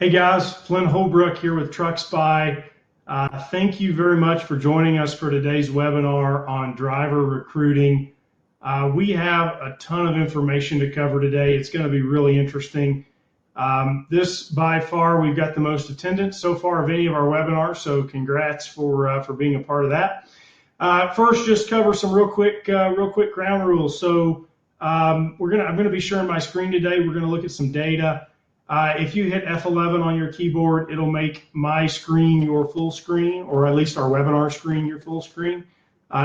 Hey guys, Flynn Holbrook here with TruckSpy. Thank you very much for joining us for today's webinar on driver recruiting. We have a ton of information to cover today. It's going to be really interesting. This by far, we've got the most attendance so far of any of our webinars, so congrats for being a part of that. First, just cover some real quick ground rules. So I'm going to be sharing my screen today. We're going to look at some data. If you hit F11 on your keyboard, it'll make my screen your full screen, or at least our webinar screen your full screen,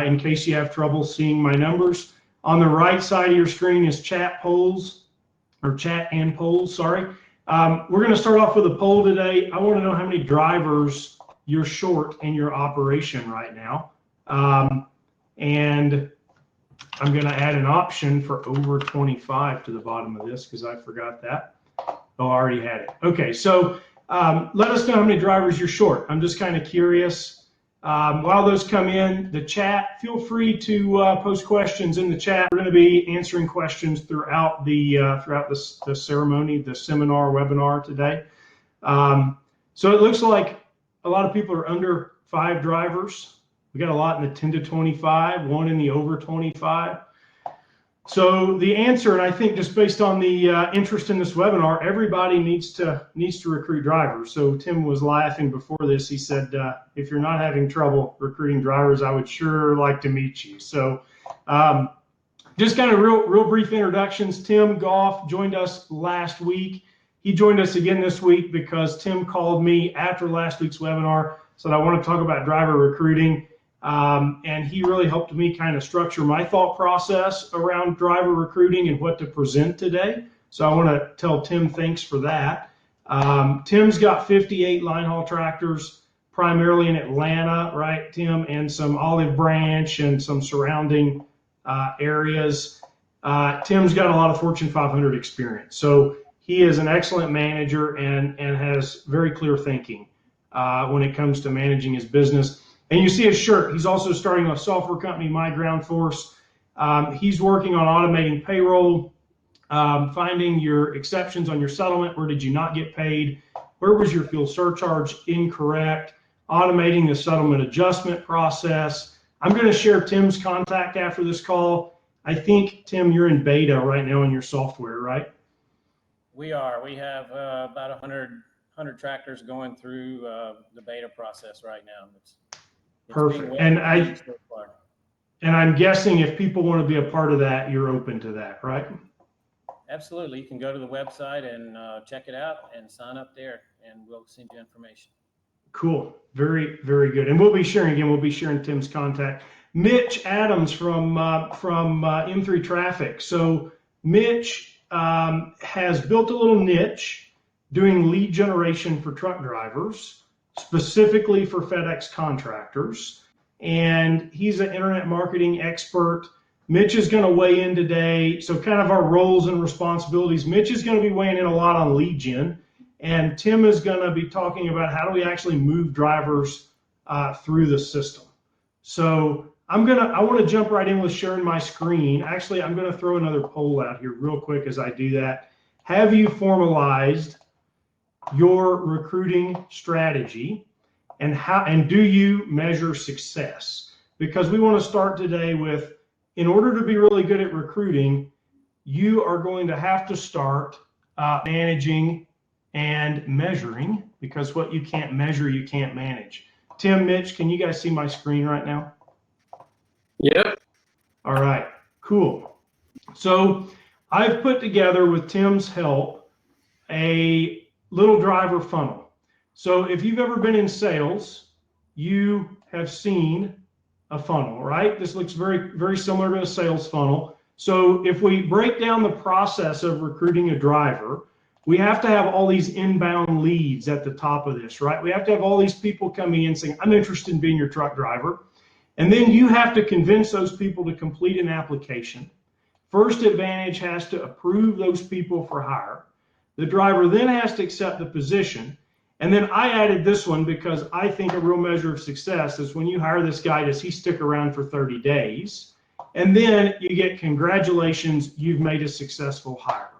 in case you have trouble seeing my numbers. On the right side of your screen is chat and polls, sorry. We're going to start off with a poll today. I want to know how many drivers you're short in your operation right now. And I'm going to add an option for over 25 to the bottom of this because I forgot that. Oh, I already had it. Okay, so let us know how many drivers you're short. I'm just kind of curious. While those come in, the chat, feel free to post questions in the chat. We're going to be answering questions throughout the ceremony, the seminar, webinar today. So it looks like a lot of people are under 5 drivers. We got a lot in the 10 to 25, one in the over 25. So the answer, and I think just based on the interest in this webinar, everybody needs to recruit drivers. So Tim was laughing before this. He said, if you're not having trouble recruiting drivers, I would sure like to meet you. So just kind of real brief introductions. Tim Goff joined us last week. He joined us again this week because Tim called me after last week's webinar, said I want to talk about driver recruiting. And he really helped me kind of structure my thought process around driver recruiting and what to present today. So I want to tell Tim thanks for that. Tim's got 58 line haul tractors, primarily in Atlanta, right, Tim, and some Olive Branch and some surrounding areas. Tim's got a lot of Fortune 500 experience. So he is an excellent manager and has very clear thinking when it comes to managing his business. And you see his shirt. He's also starting a software company, My Ground Force. He's working on automating payroll, finding your exceptions on your settlement. Where did you not get paid? Where was your fuel surcharge incorrect? Automating the settlement adjustment process. I'm going to share Tim's contact after this call. I think, Tim, you're in beta right now in your software, right? We are. We have about 100 tractors going through the beta process right now. It's perfect. And I'm guessing if people want to be a part of that, you're open to that, right? Absolutely. You can go to the website and check it out and sign up there, and we'll send you information. Cool. Very, very good. And we'll be sharing Tim's contact. Mitch Adams from M3 Traffic. So Mitch has built a little niche doing lead generation for truck drivers, specifically for FedEx Contractors, and he's an internet marketing expert. Mitch is going to weigh in today. So kind of our roles and responsibilities. Mitch is going to be weighing in a lot on lead gen, and Tim is going to be talking about how do we actually move drivers through the system. So I want to jump right in with sharing my screen. Actually, I'm going to throw another poll out here real quick as I do that. Have you formalized your recruiting strategy, and do you measure success? Because we want to start today with, in order to be really good at recruiting, you are going to have to start managing and measuring, because what you can't measure, you can't manage. Tim, Mitch, can you guys see my screen right now? Yep. All right, cool. So I've put together, with Tim's help, a little driver funnel. So if you've ever been in sales, you have seen a funnel, right? This looks very, very similar to a sales funnel. So if we break down the process of recruiting a driver, we have to have all these inbound leads at the top of this, right? We have to have all these people coming in saying, I'm interested in being your truck driver. And then you have to convince those people to complete an application. First Advantage has to approve those people for hire. The driver then has to accept the position. And then I added this one because I think a real measure of success is when you hire this guy, does he stick around for 30 days? And then you get congratulations, you've made a successful hire.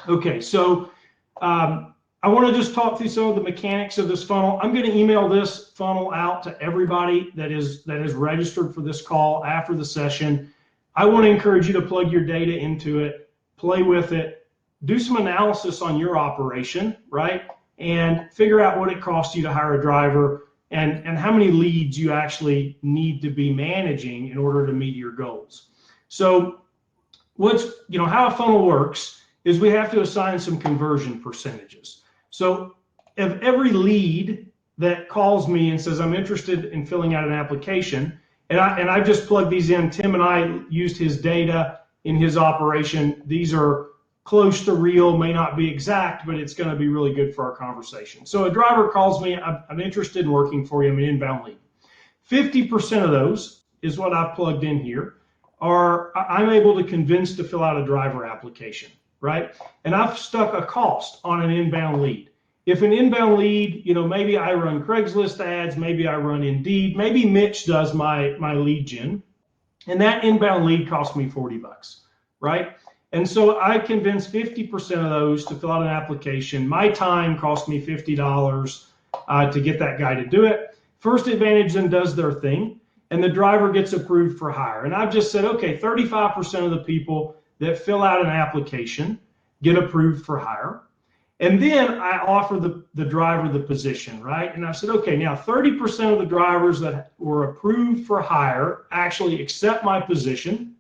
Okay, so I want to just talk through some of the mechanics of this funnel. I'm going to email this funnel out to everybody that is registered for this call after the session. I want to encourage you to plug your data into it, play with it, do some analysis on your operation, right? And figure out what it costs you to hire a driver and how many leads you actually need to be managing in order to meet your goals. So how a funnel works is we have to assign some conversion percentages. So if every lead that calls me and says, I'm interested in filling out an application, and I just plugged these in, Tim and I used his data in his operation. These are close to real, may not be exact, but it's going to be really good for our conversation. So a driver calls me, I'm interested in working for you, I'm an inbound lead. 50% of those is what I've plugged in here, I'm able to convince to fill out a driver application, right? And I've stuck a cost on an inbound lead. If an inbound lead, maybe I run Craigslist ads, maybe I run Indeed, maybe Mitch does my lead gen, and that inbound lead cost me $40, right? And so I convinced 50% of those to fill out an application. My time cost me $50 to get that guy to do it. First Advantage then does their thing, and the driver gets approved for hire. And I've just said, okay, 35% of the people that fill out an application get approved for hire. And then I offer the driver the position, right? And I said, okay, now 30% of the drivers that were approved for hire actually accept my position,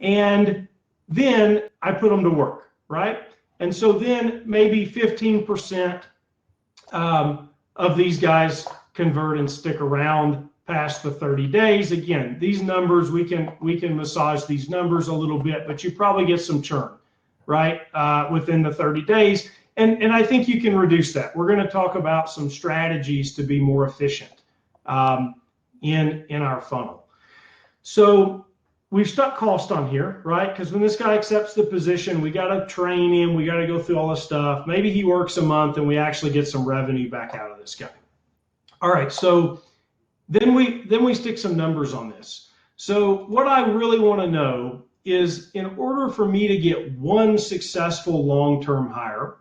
and then I put them to work, right? And so then maybe 15% of these guys convert and stick around past the 30 days. Again, these numbers, we can massage these numbers a little bit, but you probably get some churn, right, within the 30 days. And I think you can reduce that. We're going to talk about some strategies to be more efficient in our funnel. So we've stuck cost on here, right? Because when this guy accepts the position, we got to train him. We got to go through all this stuff. Maybe he works a month and we actually get some revenue back out of this guy. All right, so then we stick some numbers on this. So what I really want to know is, in order for me to get one successful long-term hire,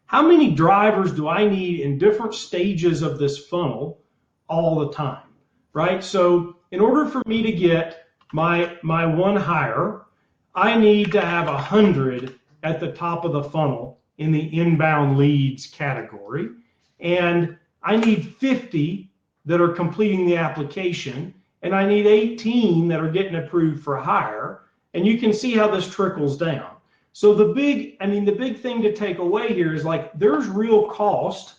how many drivers do I need in different stages of this funnel all the time, right? So in order for me to get my one hire, I need to have 100 at the top of the funnel in the inbound leads category, and I need 50 that are completing the application, and I need 18 that are getting approved for hire, and you can see how this trickles down. So the big thing to take away here is, like, there's real cost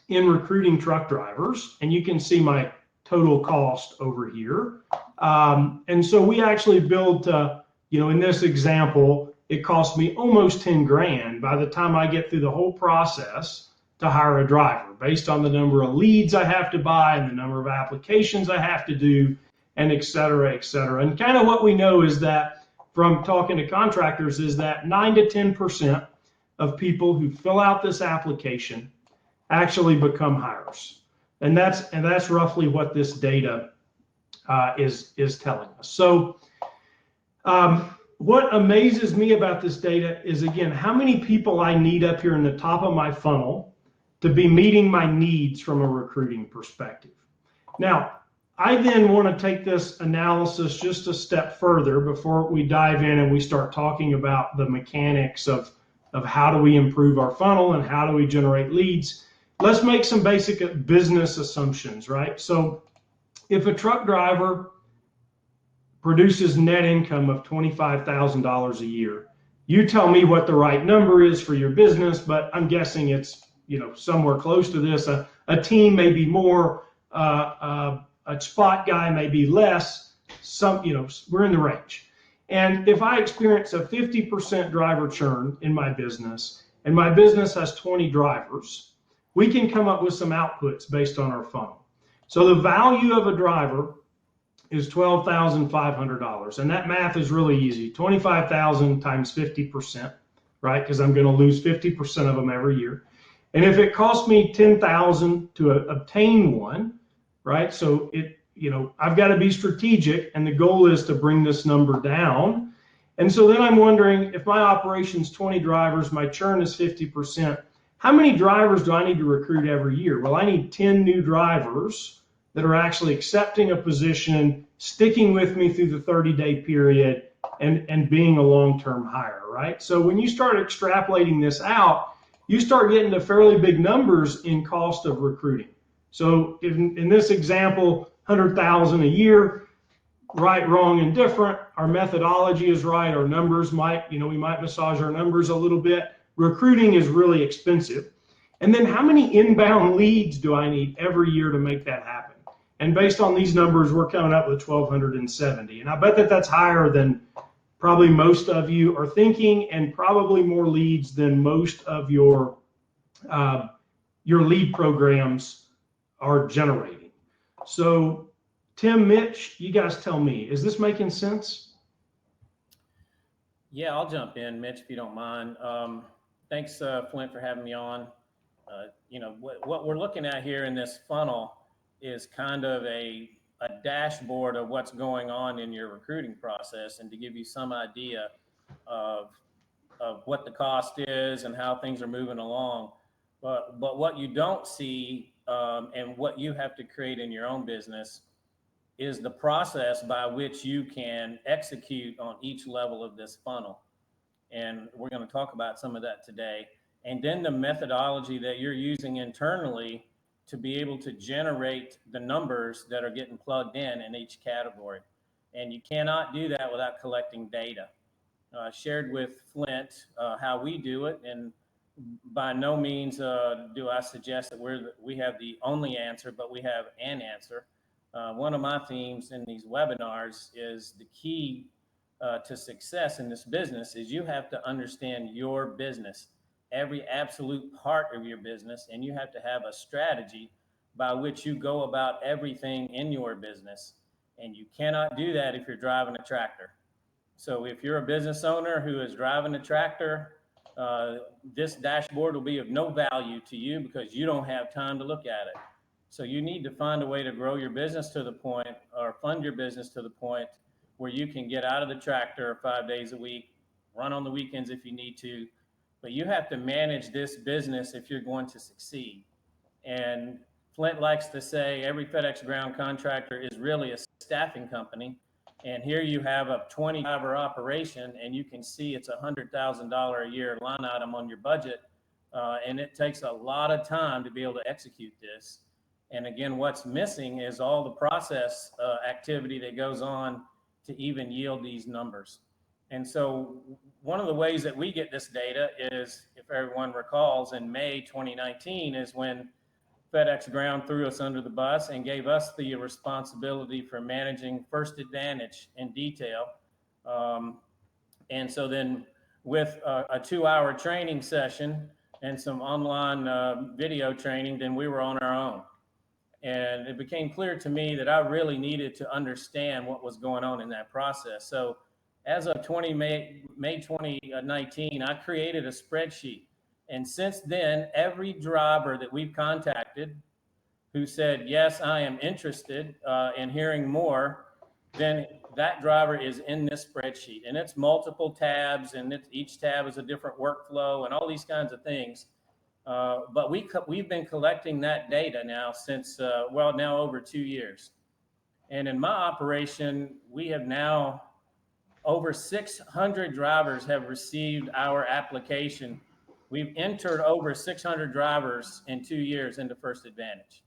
in recruiting truck drivers, and you can see my total cost over here. And so we actually build to, in this example, it cost me almost 10 grand by the time I get through the whole process to hire a driver, based on the number of leads I have to buy and the number of applications I have to do, and et cetera, et cetera. And kind of what we know is that, from talking to contractors, is that 9 to 10% of people who fill out this application actually become hires. And that's roughly what this data is telling us. So what amazes me about this data is, again, how many people I need up here in the top of my funnel to be meeting my needs from a recruiting perspective. Now, I then want to take this analysis just a step further before we dive in and we start talking about the mechanics of how do we improve our funnel and how do we generate leads. Let's make some basic business assumptions, right? So if a truck driver produces net income of $25,000 a year, you tell me what the right number is for your business, but I'm guessing it's somewhere close to this. A team may be more, a spot guy may be less. We're in the range. And if I experience a 50% driver churn in my business, and my business has 20 drivers, we can come up with some outputs based on our funnel. So the value of a driver is $12,500, and that math is really easy. 25,000 times 50%, right? Because I'm going to lose 50% of them every year. And if it costs me $10,000 to obtain one, right? So I've got to be strategic, and the goal is to bring this number down. And so then I'm wondering, if my operation's 20 drivers, my churn is 50%, how many drivers do I need to recruit every year? Well, I need 10 new drivers that are actually accepting a position, sticking with me through the 30-day period, and being a long-term hire, right? So when you start extrapolating this out, you start getting to fairly big numbers in cost of recruiting. So in this example, 100,000 a year, right, wrong, and different. Our methodology is right. Our numbers might, we might massage our numbers a little bit. Recruiting is really expensive. And then how many inbound leads do I need every year to make that happen? And based on these numbers, we're coming up with 1,270. And I bet that that's higher than probably most of you are thinking, and probably more leads than most of your lead programs are generating. So Tim, Mitch, you guys tell me, is this making sense? Yeah, I'll jump in, Mitch, if you don't mind. Thanks, Flint, for having me on. What we're looking at here in this funnel is kind of a dashboard of what's going on in your recruiting process, and to give you some idea of what the cost is and how things are moving along. But what you don't see, and what you have to create in your own business, is the process by which you can execute on each level of this funnel. And we're going to talk about some of that today. And then the methodology that you're using internally to be able to generate the numbers that are getting plugged in each category. And you cannot do that without collecting data. Shared with Flint how we do it, and by no means do I suggest that we have the only answer, but we have an answer. One of my themes in these webinars is the key to success in this business is you have to understand your business, every absolute part of your business, and you have to have a strategy by which you go about everything in your business. And you cannot do that if you're driving a tractor. So if you're a business owner who is driving a tractor, this dashboard will be of no value to you because you don't have time to look at it. So you need to find a way to grow your business to the point, or fund your business to the point where you can get out of the tractor 5 days a week, run on the weekends if you need to, but you have to manage this business if you're going to succeed. And Flint likes to say every FedEx ground contractor is really a staffing company. And here you have a 20-hour operation, and you can see it's $100,000 a year line item on your budget. And it takes a lot of time to be able to execute this. And again, what's missing is all the process activity that goes on to even yield these numbers. And so one of the ways that we get this data is, if everyone recalls, in May 2019 is when FedEx Ground threw us under the bus and gave us the responsibility for managing First Advantage in detail. And so then with a 2-hour training session and some online video training, then we were on our own. And it became clear to me that I really needed to understand what was going on in that process. So as of May 2019, I created a spreadsheet. And since then, every driver that we've contacted who said, yes, I am interested in hearing more, then that driver is in this spreadsheet. And it's multiple tabs, and each tab is a different workflow and all these kinds of things. But we've been collecting that data now since, now over 2 years. And in my operation, we have now over 600 drivers have received our application. We've entered over 600 drivers in 2 years into First Advantage.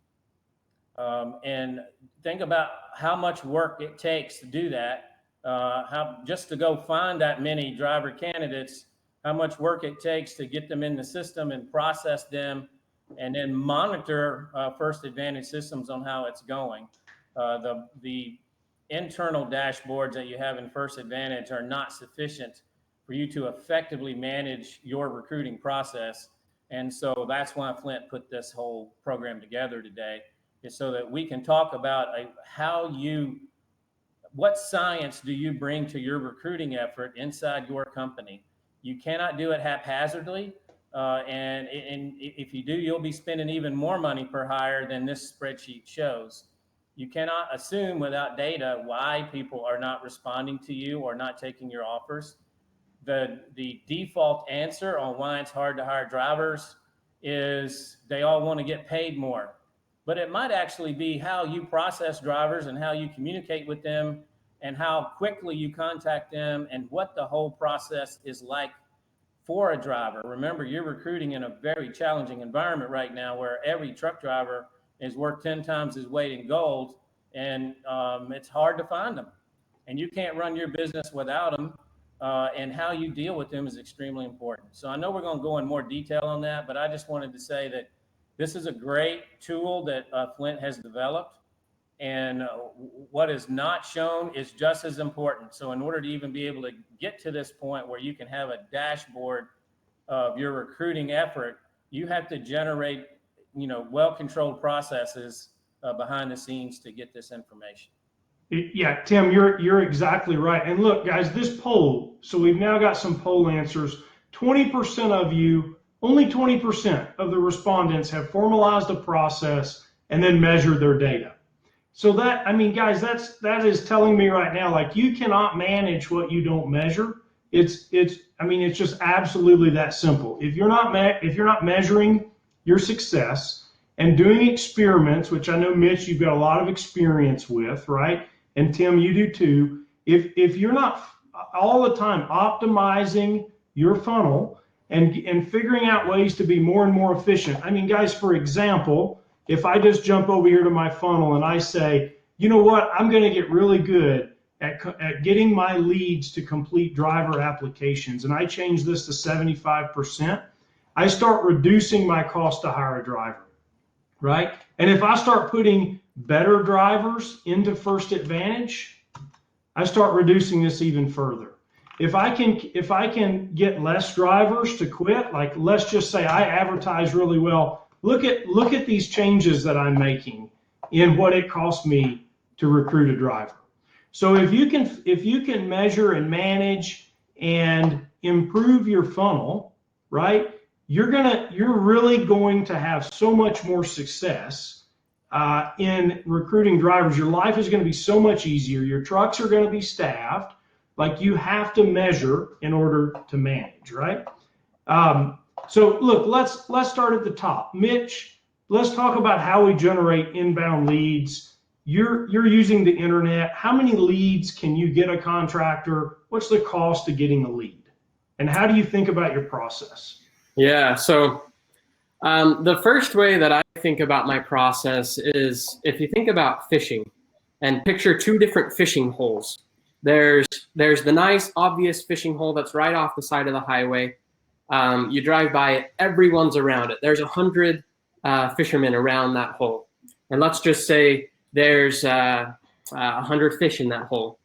And think about how much work it takes to do that, just to go find that many driver candidates, how much work it takes to get them in the system and process them, and then monitor First Advantage systems on how it's going. The internal dashboards that you have in First Advantage are not sufficient for you to effectively manage your recruiting process. And so that's why Flint put this whole program together today, is so that we can talk about what science do you bring to your recruiting effort inside your company. You cannot do it haphazardly. And if you do, you'll be spending even more money per hire than this spreadsheet shows. You cannot assume without data why people are not responding to you or not taking your offers. The default answer on why it's hard to hire drivers is they all want to get paid more. But it might actually be how you process drivers and how you communicate with them and how quickly you contact them and what the whole process is like for a driver. Remember, you're recruiting in a very challenging environment right now where every truck driver is worth 10 times his weight in gold, and it's hard to find them. And you can't run your business without them, and how you deal with them is extremely important. So I know we're going to go in more detail on that, but I just wanted to say that this is a great tool that Flint has developed, and what is not shown is just as important. So in order to even be able to get to this point where you can have a dashboard of your recruiting effort, you have to generate, well-controlled processes behind the scenes to get this information. Yeah, Tim, you're exactly right. And look, guys, this poll, so we've now got some poll answers. 20% of you, only 20% of the respondents have formalized a process and then measured their data. So that, I mean, guys, that is telling me right now, like, you cannot manage what you don't measure. It's just absolutely that simple. If you're not measuring your success and doing experiments, which I know, Mitch, you've got a lot of experience with, right? And Tim, you do too. If you're not all the time optimizing your funnel and figuring out ways to be more and more efficient. I mean, guys, for example, if I just jump over here to my funnel and I say, you know what, I'm going to get really good at getting my leads to complete driver applications, and I change this to 75%, I start reducing my cost to hire a driver, right? And if I start putting better drivers into First Advantage, I start reducing this even further. If I can get less drivers to quit, like let's just say I advertise really well, look at these changes that I'm making in what it costs me to recruit a driver. So if you can measure and manage and improve your funnel, right, you're really going to have so much more success in recruiting drivers. Your life is going to be so much easier. Your trucks are going to be staffed. Like, you have to measure in order to manage, right? So look, let's start at the top. Mitch, let's talk about how we generate inbound leads. You're using the internet. How many leads can you get a contractor? What's the cost of getting a lead? And how do you think about your process? Yeah, so the first way that I think about my process is, if you think about fishing and picture two different fishing holes. There's the nice, obvious fishing hole that's right off the side of the highway. You drive by it, everyone's around it. There's 100 fishermen around that hole. And let's just say there's 100 fish in that hole.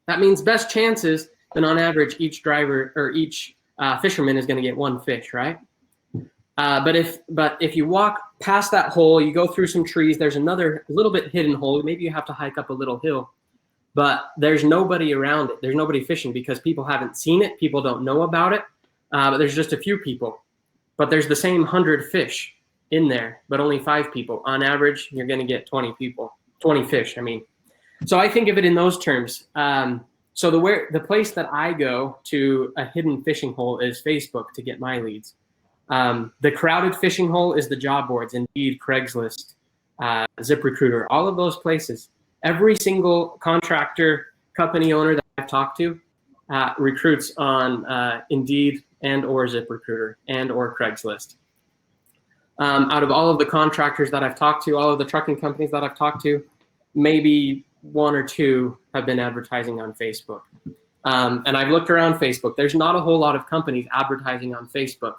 That means best chances, then on average, each driver or each fisherman is going to get one fish, right? But if you walk past that hole, you go through some trees, there's another little bit hidden hole. Maybe you have to hike up a little hill, but there's nobody around it. There's nobody fishing because people haven't seen it. People don't know about it. But there's just a few people. But there's the same 100 fish in there, but only 5 people. On average, you're going to get 20 fish. I mean, so I think of it in those terms. So the place that I go to a hidden fishing hole is Facebook to get my leads. The crowded fishing hole is the job boards, Indeed, Craigslist, ZipRecruiter, all of those places. Every single contractor company owner that I've talked to recruits on Indeed and or ZipRecruiter and or Craigslist. Out of all of the contractors that I've talked to, all of the trucking companies that I've talked to, maybe 1 or 2 have been advertising on Facebook. And I've looked around Facebook. There's not a whole lot of companies advertising on Facebook.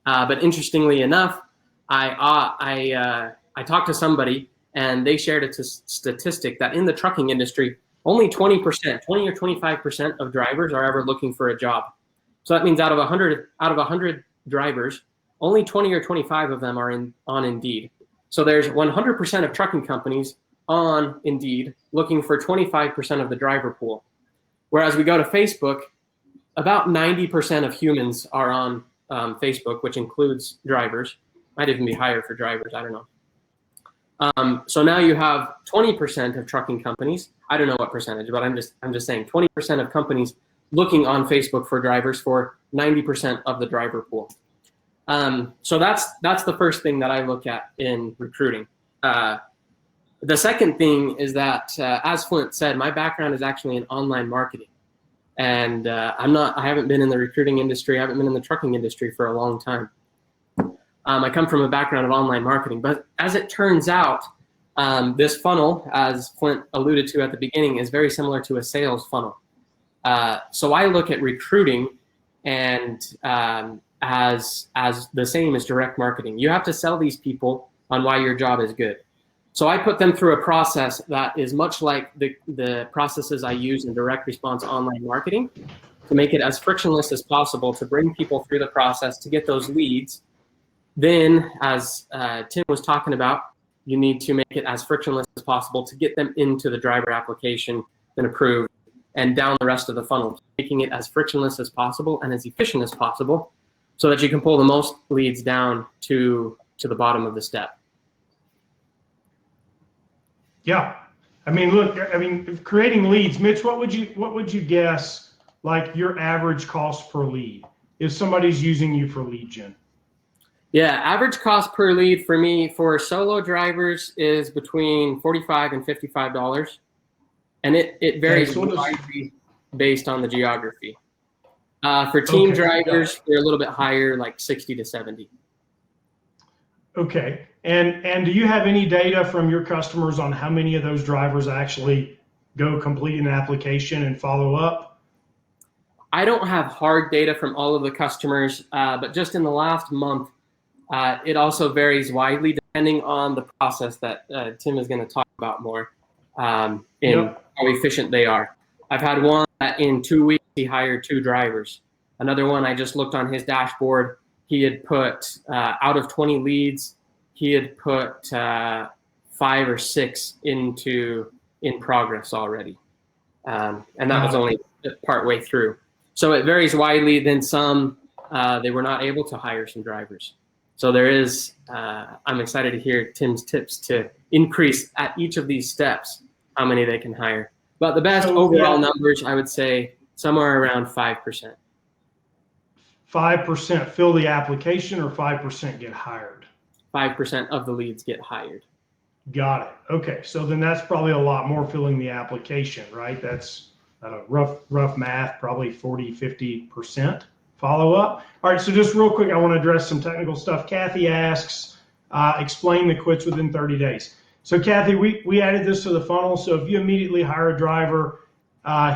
But interestingly enough, I talked to somebody and they shared a statistic that in the trucking industry, only 20% or 25% of drivers are ever looking for a job. So that means out of 100 drivers, only 20 or 25 of them are on Indeed. So there's 100% of trucking companies on Indeed looking for 25% of the driver pool. Whereas we go to Facebook, about 90% of humans are on Facebook, which includes drivers. Might even be higher for drivers, I don't know. So now you have 20% of trucking companies. I don't know what percentage, but I'm just saying 20% of companies looking on Facebook for drivers for 90% of the driver pool. So that's the first thing that I look at in recruiting. The second thing is that, as Flint said, my background is actually in online marketing. And I haven't been in the recruiting industry. I haven't been in the trucking industry for a long time. I come from a background of online marketing. But as it turns out, this funnel, as Flint alluded to at the beginning, is very similar to a sales funnel. So I look at recruiting and as the same as direct marketing. You have to sell these people on why your job is good. So I put them through a process that is much like the processes I use in direct response online marketing to make it as frictionless as possible to bring people through the process to get those leads. Then, as Tim was talking about, you need to make it as frictionless as possible to get them into the driver application and approved and down the rest of the funnel, making it as frictionless as possible and as efficient as possible so that you can pull the most leads down to the bottom of the step. Yeah. I mean, look, I mean, creating leads, Mitch, what would you guess, like your average cost per lead if somebody's using you for lead gen? Yeah, average cost per lead for me for solo drivers is between $45 and $55. And it varies widely based on the geography. For team drivers, they're a little bit higher, like 60 to 70. Okay. And do you have any data from your customers on how many of those drivers actually go complete an application and follow up? I don't have hard data from all of the customers, but just in the last month, it also varies widely depending on the process that Tim is going to talk about more in how efficient they are. I've had one that in 2 weeks, he hired 2 drivers. Another one, I just looked on his dashboard. He had put, out of 20 leads, he had put 5 or 6 in progress already. And that was only part way through. So it varies widely. Then some, they were not able to hire some drivers. So there is, I'm excited to hear Tim's tips to increase at each of these steps how many they can hire. But the best overall numbers, I would say somewhere around 5%. 5% fill the application or 5% get hired? 5% of the leads get hired. Got it. Okay. So then that's probably a lot more filling the application, right? That's rough math, probably 40, 50% follow up. All right. So just real quick, I want to address some technical stuff. Kathy asks, explain the quits within 30 days. So Kathy, we added this to the funnel. So if you immediately hire a driver,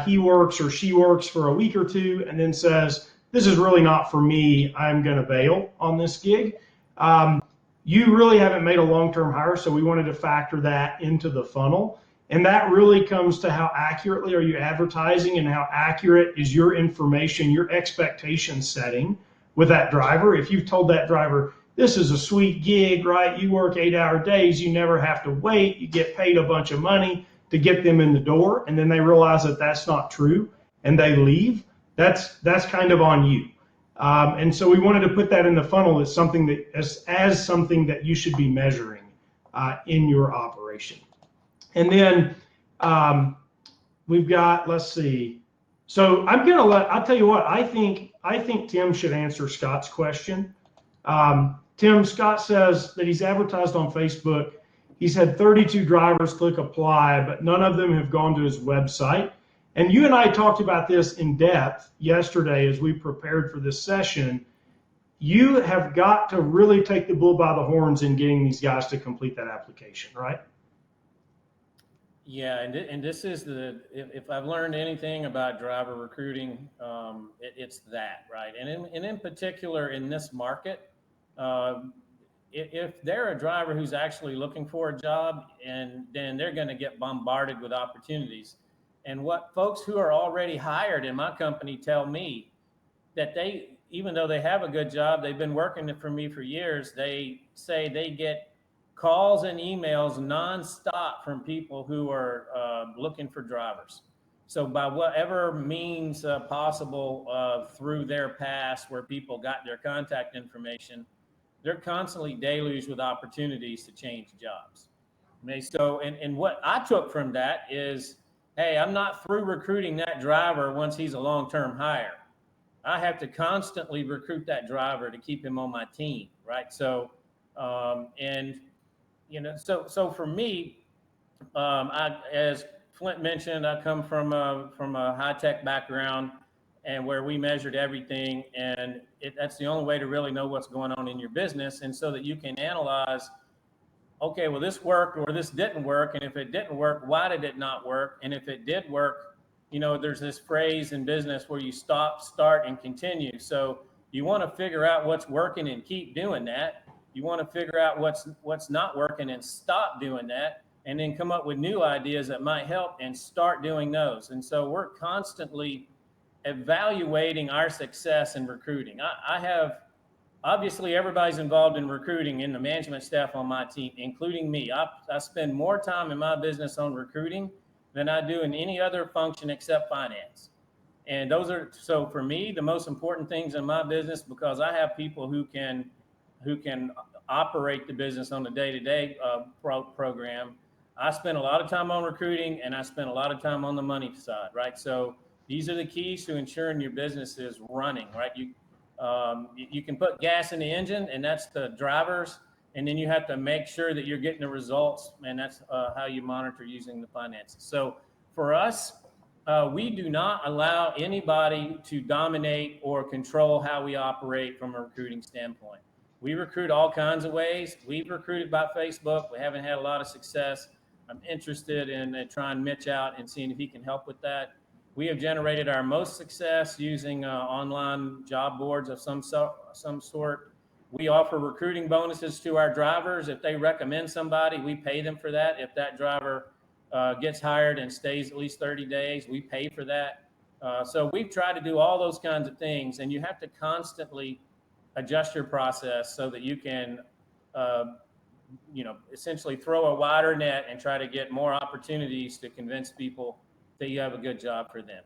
he works or she works for a week or two and then says, this is really not for me, I'm going to bail on this gig. You really haven't made a long-term hire, so we wanted to factor that into the funnel. And that really comes to how accurately are you advertising and how accurate is your information, your expectation setting with that driver. If you've told that driver, this is a sweet gig, right? You work 8-hour days, you never have to wait, you get paid a bunch of money to get them in the door, and then they realize that that's not true and they leave, that's kind of on you. And so we wanted to put that in the funnel as something that as something that you should be measuring in your operation. And then we've got, let's see. So I'll tell you what, I think Tim should answer Scott's question. Tim, Scott says that he's advertised on Facebook. He's had 32 drivers click apply, but none of them have gone to his website. And you and I talked about this in depth yesterday as we prepared for this session. You have got to really take the bull by the horns in getting these guys to complete that application, right? Yeah, and this is if I've learned anything about driver recruiting, it's that, right? And in particular in this market, if they're a driver who's actually looking for a job, and then they're going to get bombarded with opportunities. And what folks who are already hired in my company tell me that even though they have a good job, they've been working for me for years, they say they get calls and emails nonstop from people who are looking for drivers. So by whatever means possible through their past where people got their contact information, they're constantly deluged with opportunities to change jobs. Okay, so, and what I took from that is, hey, I'm not through recruiting that driver once he's a long-term hire. I have to constantly recruit that driver to keep him on my team, right? So, and so for me, as Flint mentioned, I come from a high tech background, and where we measured everything, and that's the only way to really know what's going on in your business, and so that you can analyze, okay, well, this worked or this didn't work, and if it didn't work, why did it not work? And if it did work, there's this phrase in business where you stop, start, and continue. So you want to figure out what's working and keep doing that. You want to figure out what's not working and stop doing that, and then come up with new ideas that might help and start doing those. And so we're constantly evaluating our success in recruiting. I have, obviously, everybody's involved in recruiting in the management staff on my team, including me. I spend more time in my business on recruiting than I do in any other function except finance. And so for me, the most important things in my business, because I have people who can operate the business on a day-to-day program. I spend a lot of time on recruiting, and I spend a lot of time on the money side, right? So these are the keys to ensuring your business is running, right? You can put gas in the engine, and that's the drivers, and then you have to make sure that you're getting the results, and that's how you monitor using the finances. So for us, we do not allow anybody to dominate or control how we operate from a recruiting standpoint. We recruit all kinds of ways. We've recruited by Facebook. We haven't had a lot of success. I'm interested in trying Mitch out and seeing if he can help with that. We have generated our most success using online job boards of some sort. We offer recruiting bonuses to our drivers. If they recommend somebody, we pay them for that. If that driver gets hired and stays at least 30 days, we pay for that. So we've tried to do all those kinds of things, and you have to constantly adjust your process so that you can, essentially throw a wider net and try to get more opportunities to convince people that you have a good job for them.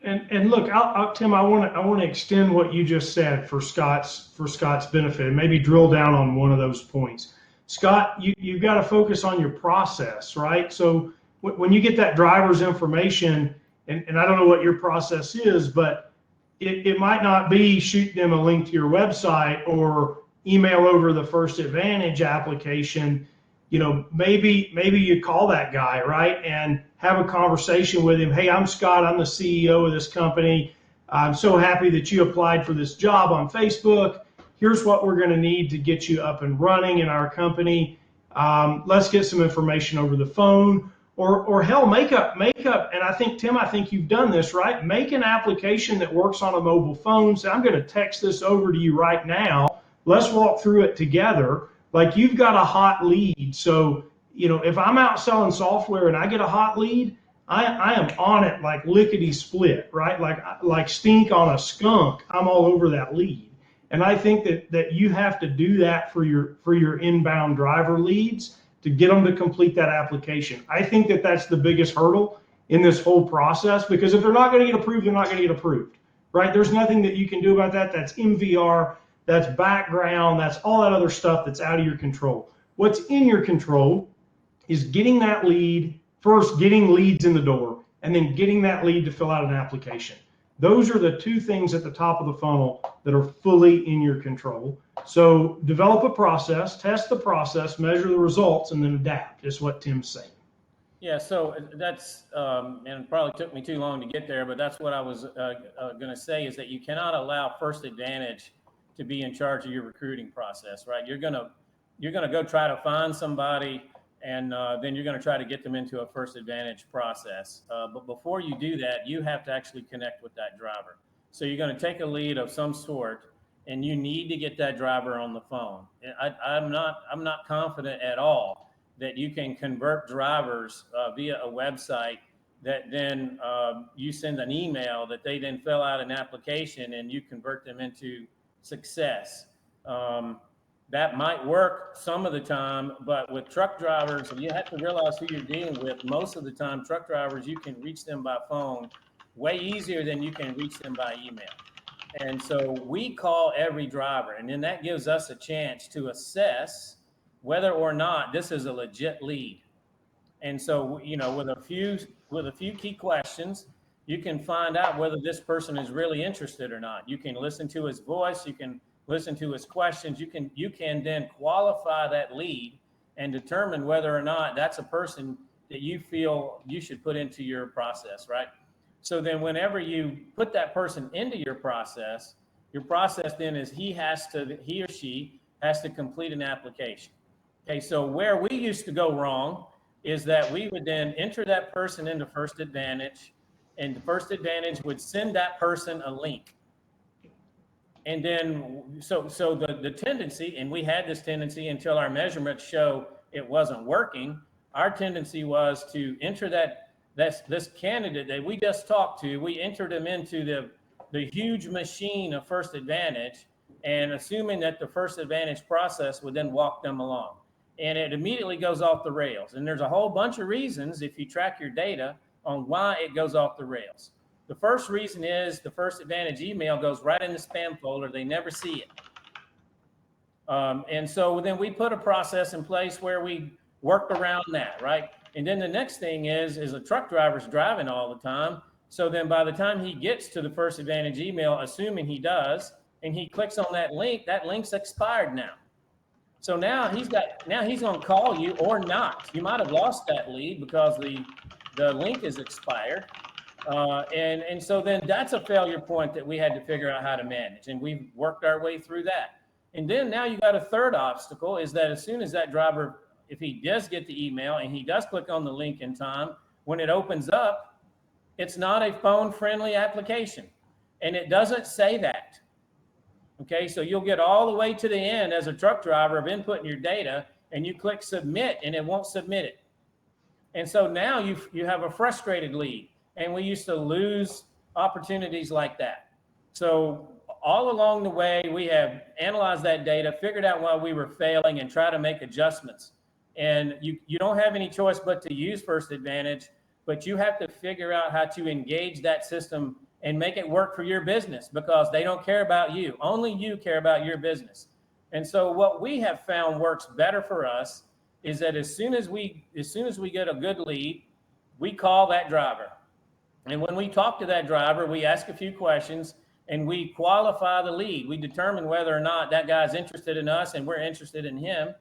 And look, Tim, I want to extend what you just said for Scott's benefit, and maybe drill down on one of those points. Scott, you've got to focus on your process, right? So when you get that driver's information, and I don't know what your process is, but it might not be shoot them a link to your website or email over the First Advantage application. Maybe you call that guy, right, and have a conversation with him. Hey, I'm Scott. I'm the CEO of this company. I'm so happy that you applied for this job on Facebook. Here's what we're going to need to get you up and running in our company. Let's get some information over the phone. Or hell, make up, and I think, Tim, you've done this, right? Make an application that works on a mobile phone. Say, I'm going to text this over to you right now. Let's walk through it together. Like, you've got a hot lead. So, if I'm out selling software and I get a hot lead, I am on it like lickety split, right? Like stink on a skunk. I'm all over that lead. And I think that you have to do that for your inbound driver leads, to get them to complete that application. I think that that's the biggest hurdle in this whole process, because if they're not going to get approved, they're not going to get approved, right? There's nothing that you can do about that. That's MVR, that's background, that's all that other stuff that's out of your control. What's in your control is getting that lead, first getting leads in the door, and then getting that lead to fill out an application. Those are the two things at the top of the funnel that are fully in your control. So develop a process, test the process, measure the results, and then adapt, is what Tim's saying. Yeah, so that's, and it probably took me too long to get there, but that's what I was going to say, is that you cannot allow First Advantage to be in charge of your recruiting process, right? You're gonna go try to find somebody, and then you're going to try to get them into a First Advantage process. But before you do that, you have to actually connect with that driver. So you're going to take a lead of some sort, and you need to get that driver on the phone. I'm not confident at all that you can convert drivers via a website that then you send an email that they then fill out an application and you convert them into success. That might work some of the time, but with truck drivers, you have to realize who you're dealing with. Most of the time, truck drivers, you can reach them by phone way easier than you can reach them by email. And so we call every driver, and then that gives us a chance to assess whether or not this is a legit lead. And so, with a few key questions, you can find out whether this person is really interested or not. You can listen to his voice, you can listen to his questions, you can then qualify that lead and determine whether or not that's a person that you feel you should put into your process, right? So then whenever you put that person into your process then is he or she has to complete an application. Okay, so where we used to go wrong is that we would then enter that person into First Advantage, and the First Advantage would send that person a link. And then, so the tendency, and we had this tendency until our measurements show it wasn't working, our tendency was to enter this candidate that we just talked to, we entered them into the huge machine of First Advantage, and assuming that the First Advantage process would then walk them along. And it immediately goes off the rails. And there's a whole bunch of reasons, if you track your data, on why it goes off the rails. The first reason is the First Advantage email goes right in the spam folder. They never see it. And so then we put a process in place where we worked around that, right? And then the next thing is a truck driver's driving all the time. So then by the time he gets to the First Advantage email, assuming he does, and he clicks on that link's expired now. So now he's going to call you or not. You might have lost that lead because the link is expired. And so then that's a failure point that we had to figure out how to manage. And we've worked our way through that. And then now you got a third obstacle is that as soon as that driver, if he does get the email and he does click on the link in time, when it opens up, it's not a phone-friendly application. And it doesn't say that. Okay, so you'll get all the way to the end as a truck driver of inputting your data, and you click submit, and it won't submit it. And so now you have a frustrated lead, and we used to lose opportunities like that. So all along the way, we have analyzed that data, figured out why we were failing, and try to make adjustments. And you don't have any choice but to use First Advantage, but you have to figure out how to engage that system and make it work for your business, because they don't care about you. Only you care about your business. And so what we have found works better for us is that as soon as we get a good lead, we call that driver. And when we talk to that driver, we ask a few questions and we qualify the lead. We determine whether or not that guy's interested in us and we're interested in him.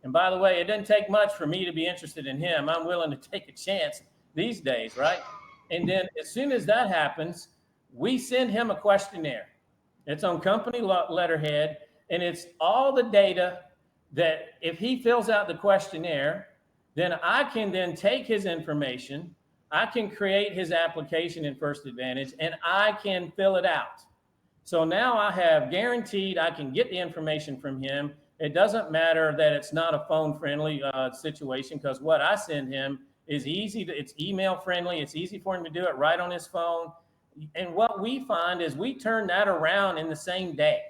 And by the way, it doesn't take much for me to be interested in him. I'm willing to take a chance these days, right? And then as soon as that happens, we send him a questionnaire. It's on company letterhead, and it's all the data that if he fills out the questionnaire, then I can then take his information, I can create his application in First Advantage, and I can fill it out. So now I have guaranteed I can get the information from him. It doesn't matter that it's not a phone-friendly situation, because what I send him is easy. It's email-friendly. It's easy for him to do it right on his phone. And what we find is we turn that around in the same day.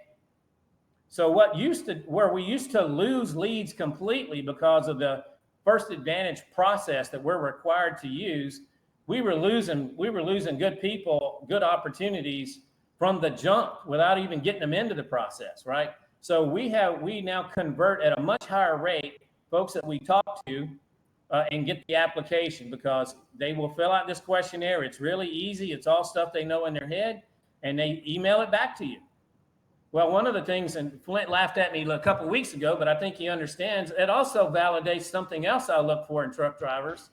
So where we used to lose leads completely because of the First Advantage process that we're required to use, we were losing good people, good opportunities from the jump without even getting them into the process, right? So we now convert at a much higher rate folks that we talk to and get the application, because they will fill out this questionnaire. It's really easy. It's all stuff they know in their head, and they email it back to you. Well, one of the things, and Flint laughed at me a couple of weeks ago, but I think he understands, it also validates something else I look for in truck drivers,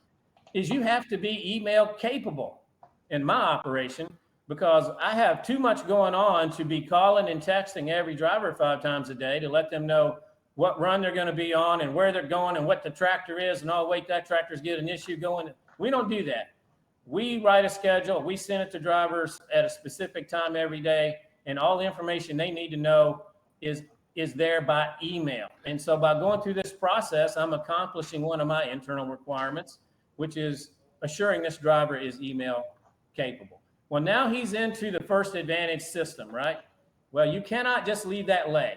is you have to be email capable in my operation, because I have too much going on to be calling and texting every driver 5 times a day to let them know what run they're going to be on and where they're going and what the tractor is, and oh, wait, that tractor's getting an issue going. We don't do that. We write a schedule. We send it to drivers at a specific time every day, and all the information they need to know is there by email. And so by going through this process, I'm accomplishing one of my internal requirements, which is assuring this driver is email capable. Well, now he's into the First Advantage system, right? Well, you cannot just leave that lay,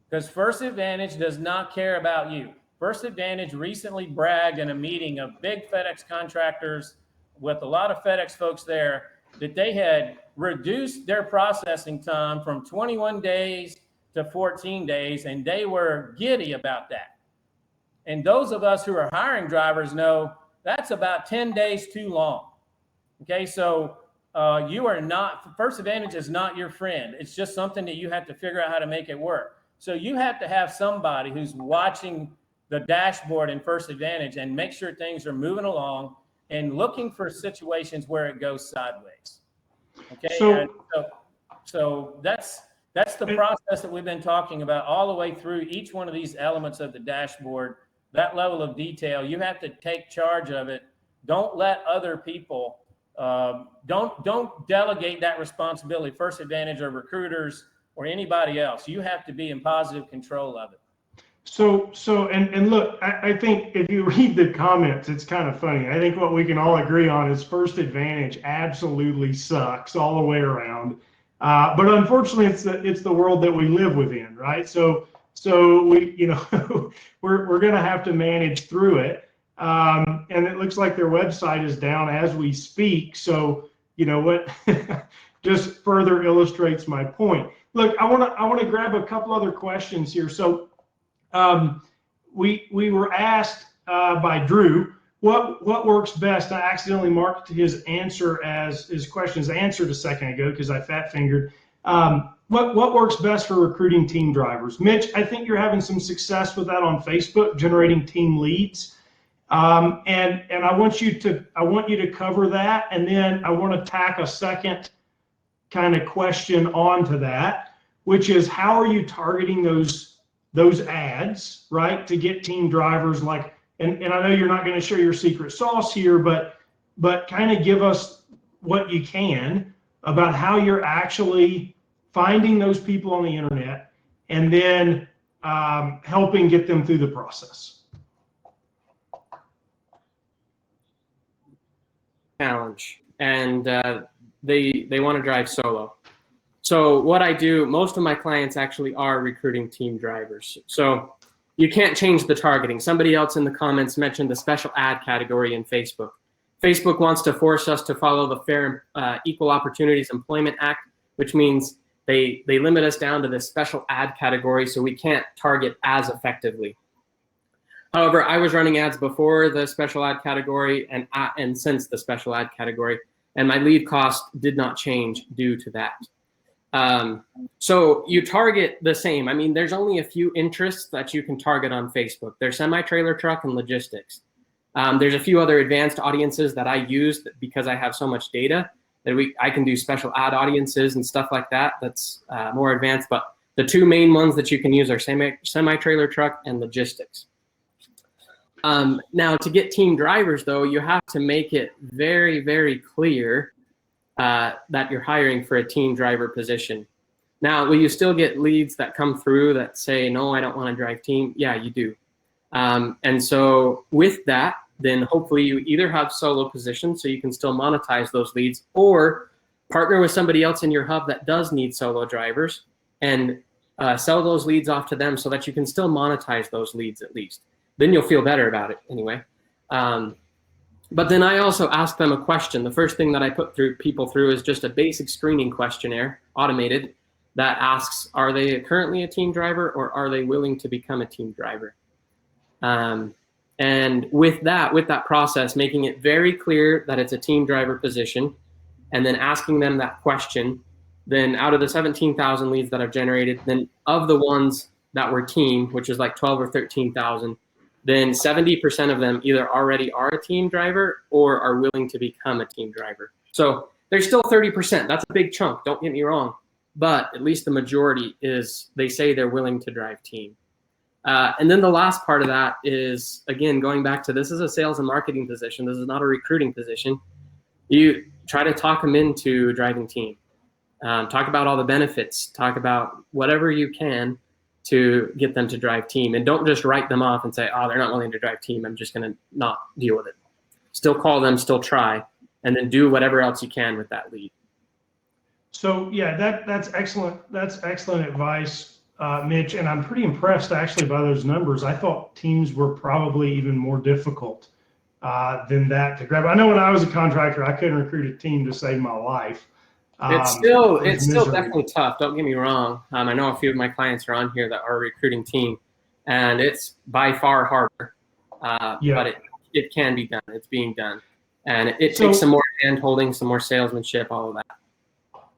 because First Advantage does not care about you. First Advantage recently bragged in a meeting of big FedEx contractors with a lot of FedEx folks there that they had reduced their processing time from 21 days to 14 days, and they were giddy about that. And those of us who are hiring drivers know that's about 10 days too long. Okay, so you are not, First Advantage is not your friend. It's just something that you have to figure out how to make it work. So you have to have somebody who's watching the dashboard in First Advantage and make sure things are moving along and looking for situations where it goes sideways. Okay. So that's the process that we've been talking about all the way through each one of these elements of the dashboard. That level of detail, you have to take charge of it. Don't let other people, don't delegate that responsibility, First Advantage or recruiters or anybody else. You have to be in positive control of it. So look, I think if you read the comments, it's kind of funny. I think what we can all agree on is First Advantage absolutely sucks all the way around. But unfortunately, it's the world that we live within, right? So we, we're going to have to manage through it. And it looks like their website is down as we speak. So you know what, just further illustrates my point. Look, I want to grab a couple other questions here. So we were asked by Drew what works best. I accidentally marked his question as answered a second ago because I fat fingered. What works best for recruiting team drivers? Mitch, I think you're having some success with that on Facebook, generating team leads. And I want you to cover that, and then I want to tack a second kind of question onto that, which is how are you targeting those ads, right, to get team drivers? Like, and I know you're not going to share your secret sauce here, but kind of give us what you can about how you're actually finding those people on the internet and then helping get them through the process. Challenge, and they want to drive solo. So what I do, most of my clients actually are recruiting team drivers. So you can't change the targeting. Somebody else in the comments mentioned the special ad category in Facebook. Facebook wants to force us to follow the Fair Equal Opportunities Employment Act, which means they limit us down to this special ad category, so we can't target as effectively. However, I was running ads before the special ad category and since the special ad category, and my lead cost did not change due to that. So you target the same. I mean, there's only a few interests that you can target on Facebook. There's semi-trailer truck and logistics. There's a few other advanced audiences that I use because I have so much data that I can do special ad audiences and stuff like that. That's more advanced, but the two main ones that you can use are semi-trailer truck and logistics. Now, to get team drivers, though, you have to make it very, very clear that you're hiring for a team driver position. Now, will you still get leads that come through that say, no, I don't want to drive team? Yeah, you do. And so with that, then hopefully you either have solo positions so you can still monetize those leads, or partner with somebody else in your hub that does need solo drivers and sell those leads off to them so that you can still monetize those leads at least. Then you'll feel better about it anyway. But then I also ask them a question. The first thing that I put people through is just a basic screening questionnaire, automated, that asks, are they currently a team driver or are they willing to become a team driver? And with that process, making it very clear that it's a team driver position, and then asking them that question, then out of the 17,000 leads that I've generated, then of the ones that were team, which is like 12 or 13,000, then 70% of them either already are a team driver or are willing to become a team driver. So there's still 30%. That's a big chunk, don't get me wrong. But at least the majority is, they say they're willing to drive team. And then the last part of that is, again, going back to, this is a sales and marketing position. This is not a recruiting position. You try to talk them into driving team. Talk about all the benefits. Talk about whatever you can to get them to drive team. And don't just write them off and say, oh, they're not willing to drive team, I'm just going to not deal with it. Still call them, still try, and then do whatever else you can with that lead. So yeah, that's excellent. That's excellent advice, Mitch. And I'm pretty impressed actually by those numbers. I thought teams were probably even more difficult than that to grab. I know when I was a contractor, I couldn't recruit a team to save my life. It's still definitely tough. Don't get me wrong. I know a few of my clients are on here that are recruiting team, and it's by far harder. But it can be done. It's being done. And it takes some more hand-holding, some more salesmanship, all of that.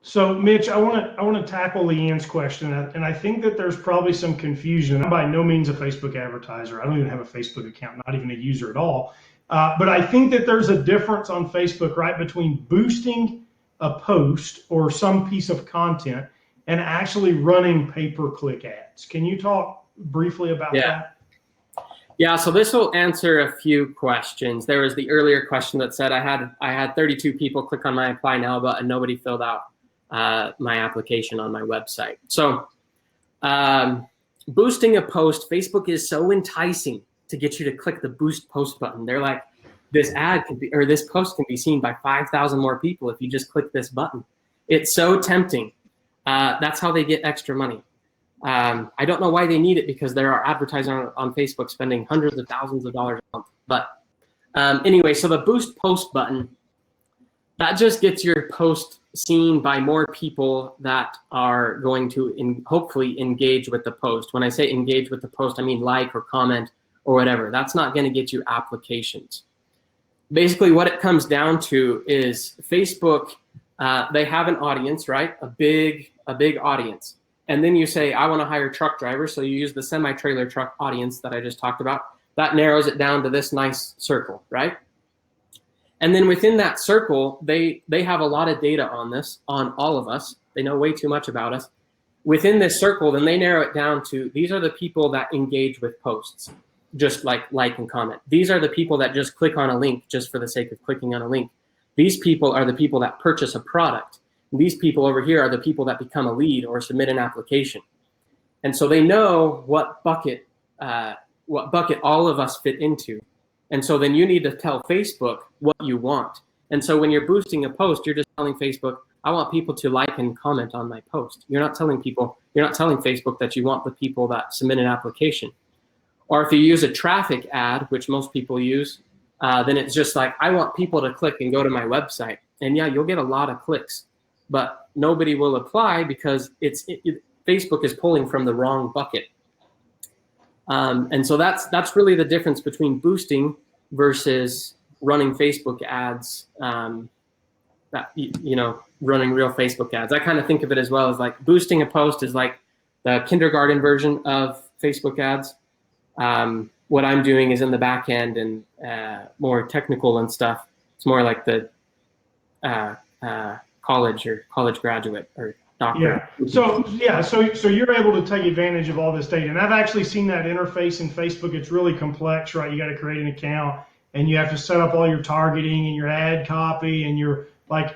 So, Mitch, I want to tackle Leanne's question, and I think that there's probably some confusion. I'm by no means a Facebook advertiser. I don't even have a Facebook account, not even a user at all. But I think that there's a difference on Facebook, right, between boosting a post or some piece of content and actually running pay-per-click ads. Can you talk briefly about that? Yeah, so this will answer a few questions. There was the earlier question that said I had 32 people click on my apply now button, nobody filled out my application on my website. So boosting a post, Facebook is so enticing to get you to click the boost post button. They're like, this ad could be, or this post can be seen by 5,000 more people if you just click this button. It's so tempting. That's how they get extra money. I don't know why they need it, because there are advertisers on Facebook spending hundreds of thousands of dollars a month. But anyway, so the boost post button, that just gets your post seen by more people that are going to hopefully engage with the post. When I say engage with the post, I mean like or comment or whatever. That's not going to get you applications. Basically, what it comes down to is Facebook, they have an audience, right? A big audience. And then you say, I want to hire truck drivers. So you use the semi-trailer truck audience that I just talked about. That narrows it down to this nice circle, right? And then within that circle, they have a lot of data on this, on all of us. They know way too much about us. Within this circle, then they narrow it down to, these are the people that engage with posts, just like and comment. These are the people that just click on a link just for the sake of clicking on a link. These people are the people that purchase a product. These people over here are the people that become a lead or submit an application. And so they know what bucket all of us fit into. And so then you need to tell Facebook what you want. And so when you're boosting a post, you're just telling Facebook, I want people to like and comment on my post. You're not telling Facebook that you want the people that submit an application. Or if you use a traffic ad, which most people use, then it's just like, I want people to click and go to my website. And yeah, you'll get a lot of clicks, but nobody will apply because Facebook is pulling from the wrong bucket. And so that's really the difference between boosting versus running Facebook ads, running real Facebook ads. I kind of think of it as well as like boosting a post is like the kindergarten version of Facebook ads. What I'm doing is in the back end and more technical and stuff. It's more like the college graduate or doctor. Yeah. So you're able to take advantage of all this data. And I've actually seen that interface in Facebook. It's really complex, right? You got to create an account and you have to set up all your targeting and your ad copy and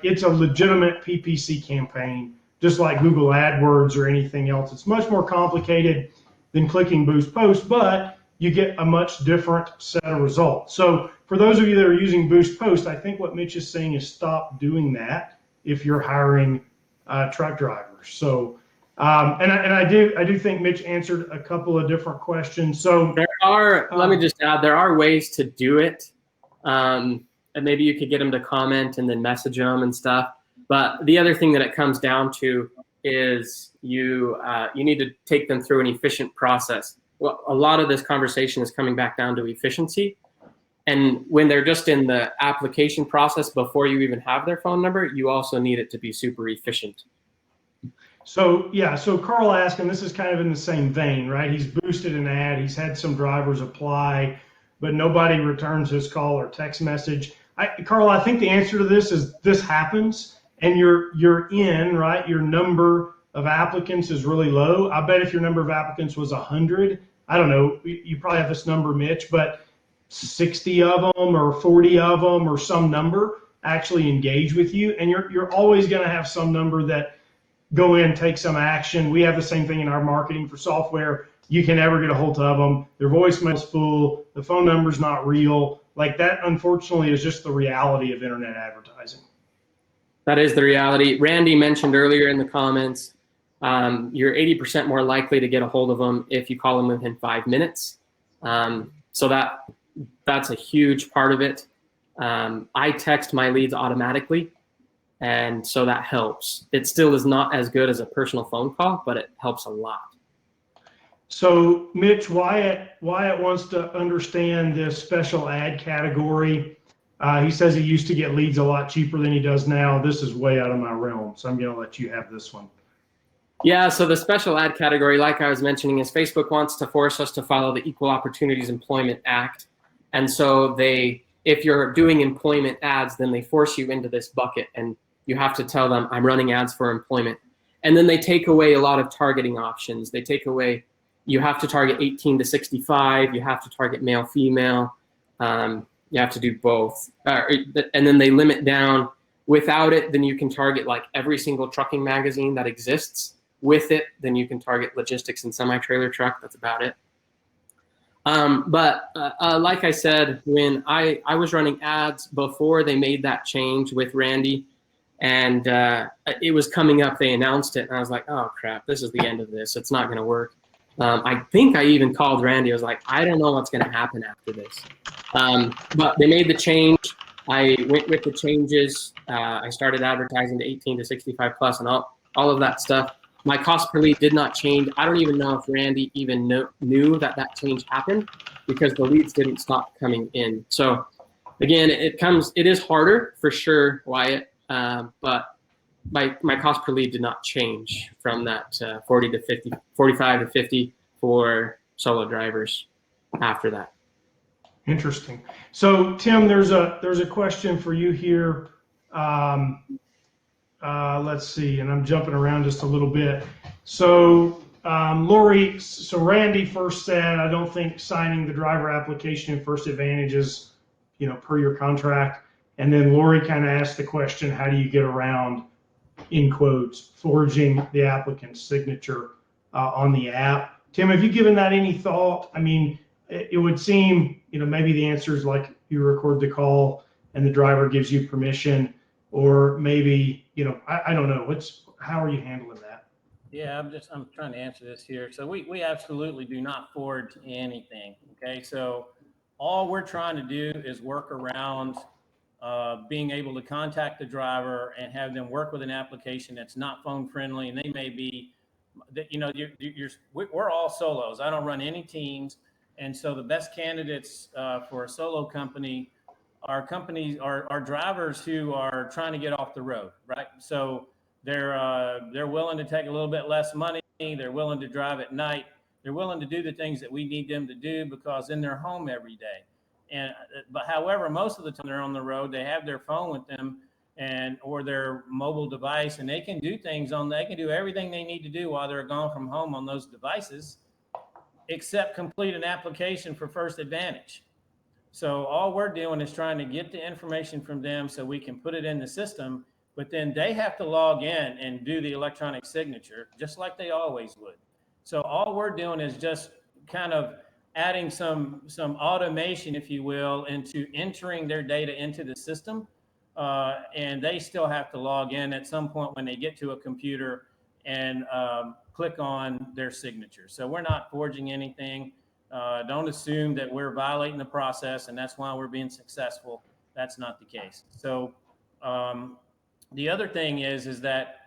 it's a legitimate PPC campaign, just like Google AdWords or anything else. It's much more complicated than clicking boost post, but you get a much different set of results. So for those of you that are using boost post, I think what Mitch is saying is stop doing that if you're hiring truck drivers. So, and I do think Mitch answered a couple of different questions. So let me just add, there are ways to do it. And maybe you could get them to comment and then message them and stuff. But the other thing that it comes down to is you need to take them through an efficient process. Well, a lot of this conversation is coming back down to efficiency. And when they're just in the application process before you even have their phone number, you also need it to be super efficient. So Carl asked, and this is kind of in the same vein, right? He's boosted an ad, he's had some drivers apply, but nobody returns his call or text message. Carl, I think the answer to this is this happens, and you're in, right? Your number of applicants is really low. I bet if your number of applicants was 100, I don't know, you probably have this number, Mitch, but 60 of them or 40 of them or some number actually engage with you, and you're always going to have some number that go in, take some action. We have the same thing in our marketing for software. You can never get a hold of them. Their voicemail's full. The phone number's not real. Like that, unfortunately, is just the reality of internet advertising. That is the reality. Randy mentioned earlier in the comments, you're 80% more likely to get a hold of them if you call them within 5 minutes. So that's a huge part of it. I text my leads automatically, and so that helps. It still is not as good as a personal phone call, but it helps a lot. So Mitch, Wyatt wants to understand this special ad category. He says he used to get leads a lot cheaper than he does now. This is way out of my realm, so I'm going to let you have this one. Yeah, so the special ad category, like I was mentioning, is Facebook wants to force us to follow the Equal Opportunities Employment Act. And so if you're doing employment ads, then they force you into this bucket and you have to tell them, I'm running ads for employment. And then they take away a lot of targeting options. They take away, you have to target 18 to 65, you have to target male, female, you have to do both. And then they limit down. Without it, then you can target like every single trucking magazine that exists. With it, then you can target logistics and semi-trailer truck. That's about it. But like I said, when I was running ads before they made that change with Randy, and it was coming up, they announced it, and I was like, oh crap, this is the end of this. It's not going to work. I think I even called Randy. I was like, I don't know what's going to happen after this. But they made the change. I went with the changes. I started advertising to 18 to 65 plus and all of that stuff. My cost per lead did not change. I don't even know if Randy even knew that change happened because the leads didn't stop coming in. So again, it is harder for sure, Wyatt, but my cost per lead did not change from that 40 to 50, 45 to 50 for solo drivers after that. Interesting. So Tim, there's a question for you here. Let's see, and I'm jumping around just a little bit. So Lori, so Randy first said, I don't think signing the driver application in First Advantage is, per your contract. And then Lori kind of asked the question, how do you get around, in quotes, forging the applicant's signature on the app? Tim, have you given that any thought? I mean, it would seem, maybe the answer is like you record the call and the driver gives you permission, or maybe, I don't know. How are you handling that? Yeah, I'm trying to answer this here. So we absolutely do not forge anything. Okay. So all we're trying to do is work around being able to contact the driver and have them work with an application that's not phone friendly. And they may be that, we're all solos. I don't run any teams. And so the best candidates for a solo company are drivers who are trying to get off the road, right? So they're willing to take a little bit less money. They're willing to drive at night. They're willing to do the things that we need them to do because in their home every day. But however, most of the time they're on the road, they have their phone with them or their mobile device, and they can do everything they need to do while they're gone from home on those devices, except complete an application for First Advantage. So all we're doing is trying to get the information from them so we can put it in the system, but then they have to log in and do the electronic signature just like they always would. So all we're doing is just kind of adding some automation, if you will, into entering their data into the system. And they still have to log in at some point when they get to a computer and click on their signature. So we're not forging anything. Don't assume that we're violating the process and that's why we're being successful. That's not the case. So the other thing is that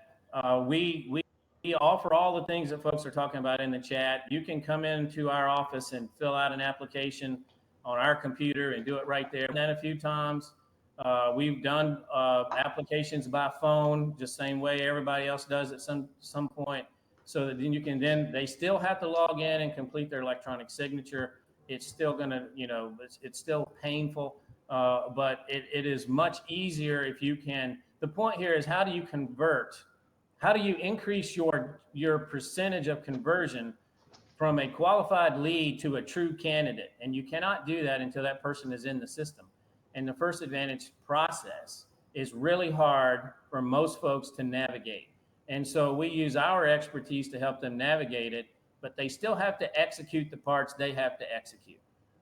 we offer all the things that folks are talking about in the chat. You can come into our office and fill out an application on our computer and do it right there. And then a few times we've done applications by phone, just same way everybody else does at some point. So that then they still have to log in and complete their electronic signature. It's still gonna, it's still painful, but it is much easier if you can. The point here is how do you convert? How do you increase your percentage of conversion from a qualified lead to a true candidate? And you cannot do that until that person is in the system. And the First Advantage process is really hard for most folks to navigate. And so we use our expertise to help them navigate it, but they still have to execute the parts they have to execute.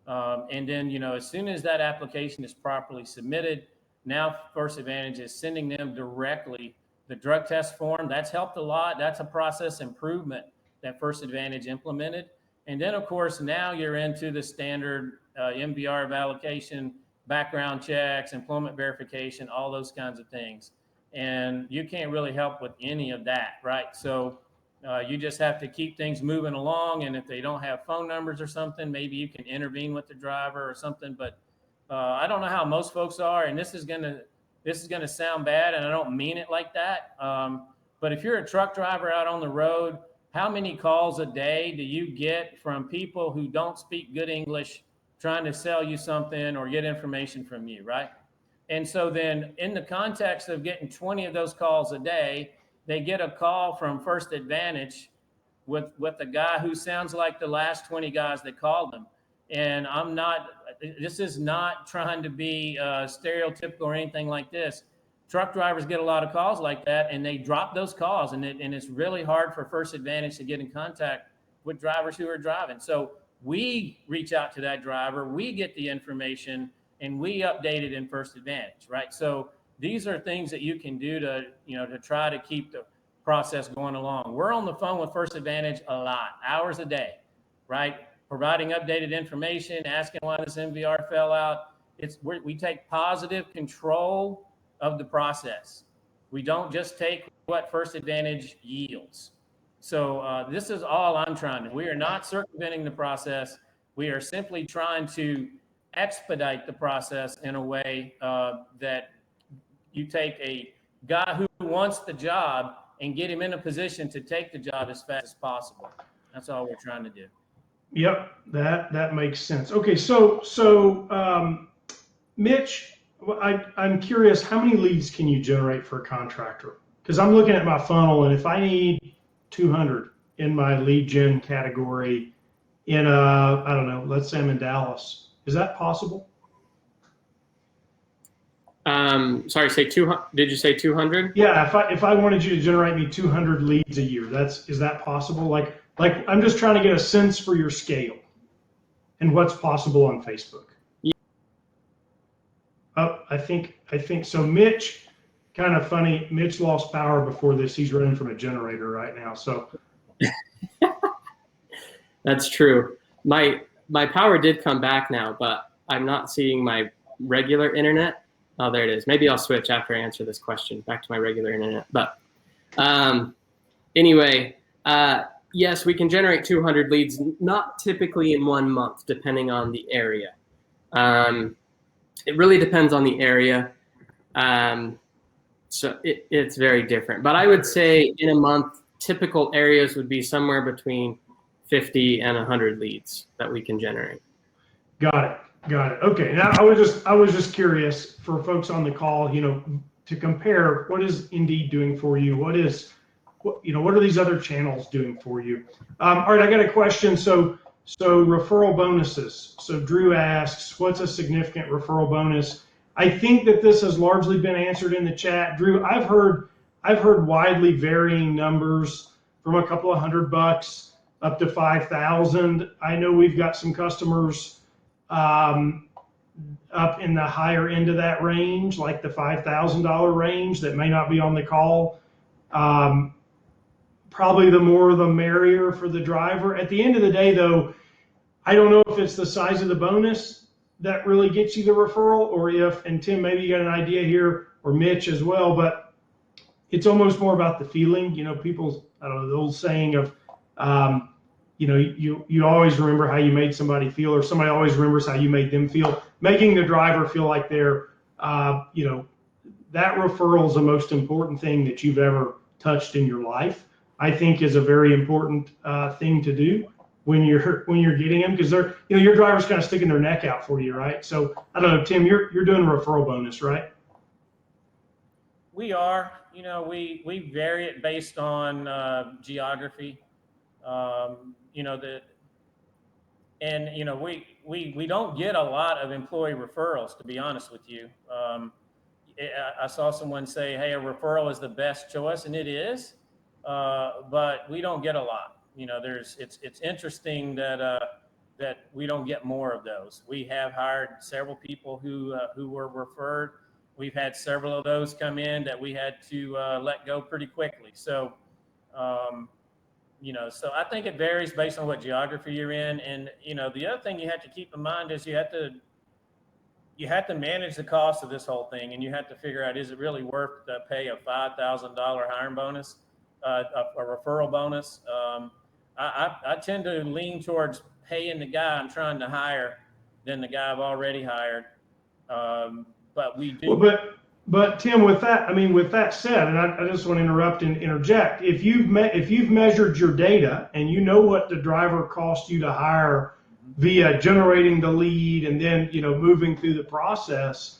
And then, as soon as that application is properly submitted, now First Advantage is sending them directly the drug test form. That's helped a lot. That's a process improvement that First Advantage implemented. And then, of course, now you're into the standard MVR allocation, background checks, employment verification, all those kinds of things. And you can't really help with any of that, right? So you just have to keep things moving along. And if they don't have phone numbers or something, maybe you can intervene with the driver or something. But I don't know how most folks are, and this is gonna sound bad, and I don't mean it like that. But if you're a truck driver out on the road, how many calls a day do you get from people who don't speak good English trying to sell you something or get information from you, right? And so then in the context of getting 20 of those calls a day, they get a call from First Advantage with a guy who sounds like the last 20 guys that called them. And this is not trying to be stereotypical or anything like this. Truck drivers get a lot of calls like that, and they drop those calls, and it's really hard for First Advantage to get in contact with drivers who are driving. So we reach out to that driver, we get the information, and we update it in First Advantage, right? So these are things that you can do to try to keep the process going along. We're on the phone with First Advantage a lot, hours a day, right? Providing updated information, asking why this MVR fell out. We take positive control of the process. We don't just take what First Advantage yields. So this is all I'm trying to. We are not circumventing the process. We are simply trying to expedite the process in a way that you take a guy who wants the job and get him in a position to take the job as fast as possible. That's all we're trying to do. Yep, that makes sense. Okay, Mitch, I'm curious, how many leads can you generate for a contractor? Because I'm looking at my funnel, and if I need 200 in my lead gen category in I don't know, let's say I'm in Dallas, is that possible? Sorry, did you say 200? Yeah, if I wanted you to generate me 200 leads a year, is that possible? Like I'm just trying to get a sense for your scale and what's possible on Facebook. Oh, I think so. Mitch, kind of funny. Mitch lost power before this. He's running from a generator right now. So that's true. My power did come back now, but I'm not seeing my regular internet. Oh, there it is. Maybe I'll switch after I answer this question back to my regular internet. But anyway, yes, we can generate 200 leads, not typically in 1 month, depending on the area. It really depends on the area. So it's very different. But I would say in a month, typical areas would be somewhere between 50 and 100 leads that we can generate. Got it. Okay. Now I was just curious for folks on the call, to compare what is Indeed doing for you? What are these other channels doing for you? All right, I got a question. So referral bonuses. So Drew asks, what's a significant referral bonus? I think that this has largely been answered in the chat. Drew, I've heard widely varying numbers from a couple of $100 up to 5,000. I know we've got some customers up in the higher end of that range, like the $5,000 range, that may not be on the call. Probably the more the merrier for the driver. At the end of the day, though, I don't know if it's the size of the bonus that really gets you the referral, or if, and Tim, maybe you got an idea here, or Mitch as well, but it's almost more about the feeling. People, I don't know, the old saying of, you always remember how you made somebody feel, or somebody always remembers how you made them feel. Making the driver feel like they're, that referral is the most important thing that you've ever touched in your life. I think is a very important thing to do when you're getting them, because they're, your driver's kind of sticking their neck out for you, right? So I don't know, Tim, you're doing a referral bonus, right? We are. We vary it based on geography. We don't get a lot of employee referrals, to be honest with you. I saw someone say, hey, a referral is the best choice, and it is, but we don't get a lot. It's interesting that we don't get more of those. We have hired several people who were referred. We've had several of those come in that we had to let go pretty quickly. So, so I think it varies based on what geography you're in. And, the other thing you have to keep in mind is you have to manage the cost of this whole thing, and you have to figure out, is it really worth the pay a $5,000 hiring bonus, a referral bonus? I tend to lean towards paying the guy I'm trying to hire than the guy I've already hired. But we do. Well, but Tim, with that said, and I just want to interrupt and interject. If you've measured your data and you know what the driver cost you to hire via generating the lead and then moving through the process,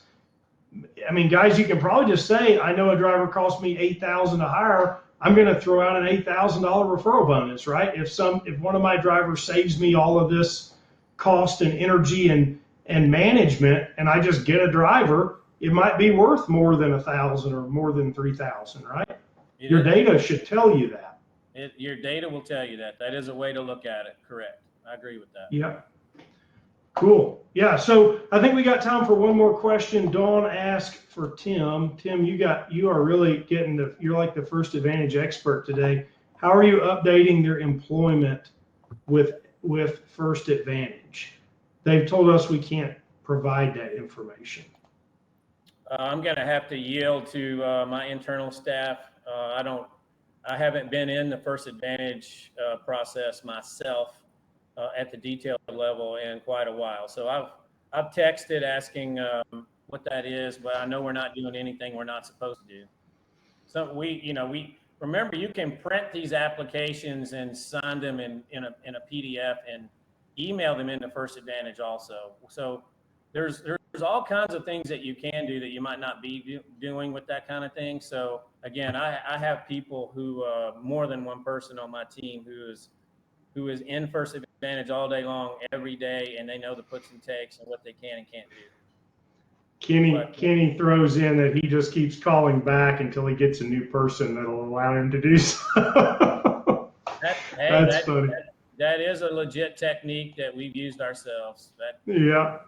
I mean, guys, you can probably just say, I know a driver cost me $8,000 to hire. I'm going to throw out an $8,000 referral bonus, right? If one of my drivers saves me all of this cost and energy and management, and I just get a driver, it might be worth more than $1,000 or more than $3,000, right? Your data should tell you that. Your data will tell you that. That is a way to look at it. Correct. I agree with that. Yeah. Cool. Yeah. So I think we got time for one more question. Dawn asked for Tim. Tim, you are really you're like the First Advantage expert today. How are you updating their employment with First Advantage? They've told us we can't provide that information. I'm going to have to yield to my internal staff. I haven't been in the First Advantage process myself at the detailed level in quite a while. So I've texted asking what that is, but I know we're not doing anything we're not supposed to do. So we remember, you can print these applications and sign them in a PDF and email them into First Advantage also. So there's all kinds of things that you can do that you might not be doing with that kind of thing. So again, I have people who more than one person on my team who is in First Advantage all day long, every day, and they know the puts and takes and what they can and can't do. Kenny throws in that he just keeps calling back until he gets a new person that'll allow him to do so. That's funny. That is a legit technique that we've used ourselves. Look,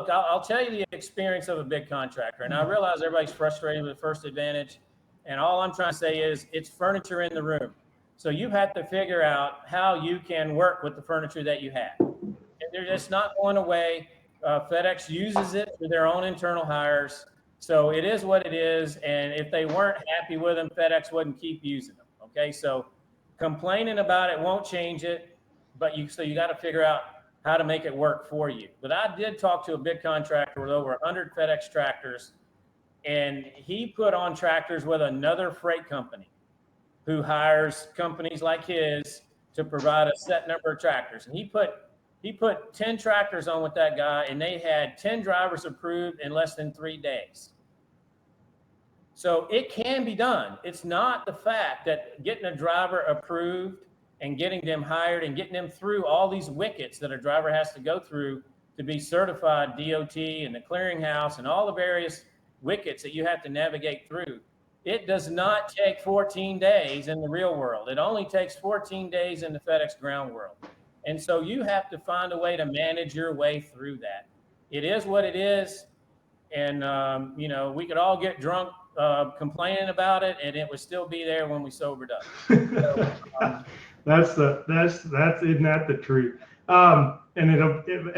I'll tell you the experience of a big contractor, and I realize everybody's frustrated with First Advantage, and all I'm trying to say is it's furniture in the room. So you have to figure out how you can work with the furniture that you have. And they're just not going away. FedEx uses it for their own internal hires. So it is what it is. And if they weren't happy with them, FedEx wouldn't keep using them. Okay. So complaining about it won't change it, but you got to figure out how to make it work for you. But I did talk to a big contractor with over 100 FedEx tractors, and he put on tractors with another freight company who hires companies like his to provide a set number of tractors. And he put 10 tractors on with that guy, and they had 10 drivers approved in less than 3 days. So it can be done. It's not the fact that getting a driver approved and getting them hired and getting them through all these wickets that a driver has to go through to be certified DOT and the clearinghouse and all the various wickets that you have to navigate through. It does not take 14 days in the real world. It only takes 14 days in the FedEx ground world. And so you have to find a way to manage your way through that. It is what it is. And, we could all get drunk complaining about it, and it would still be there when we sobered up. So, isn't that the truth? And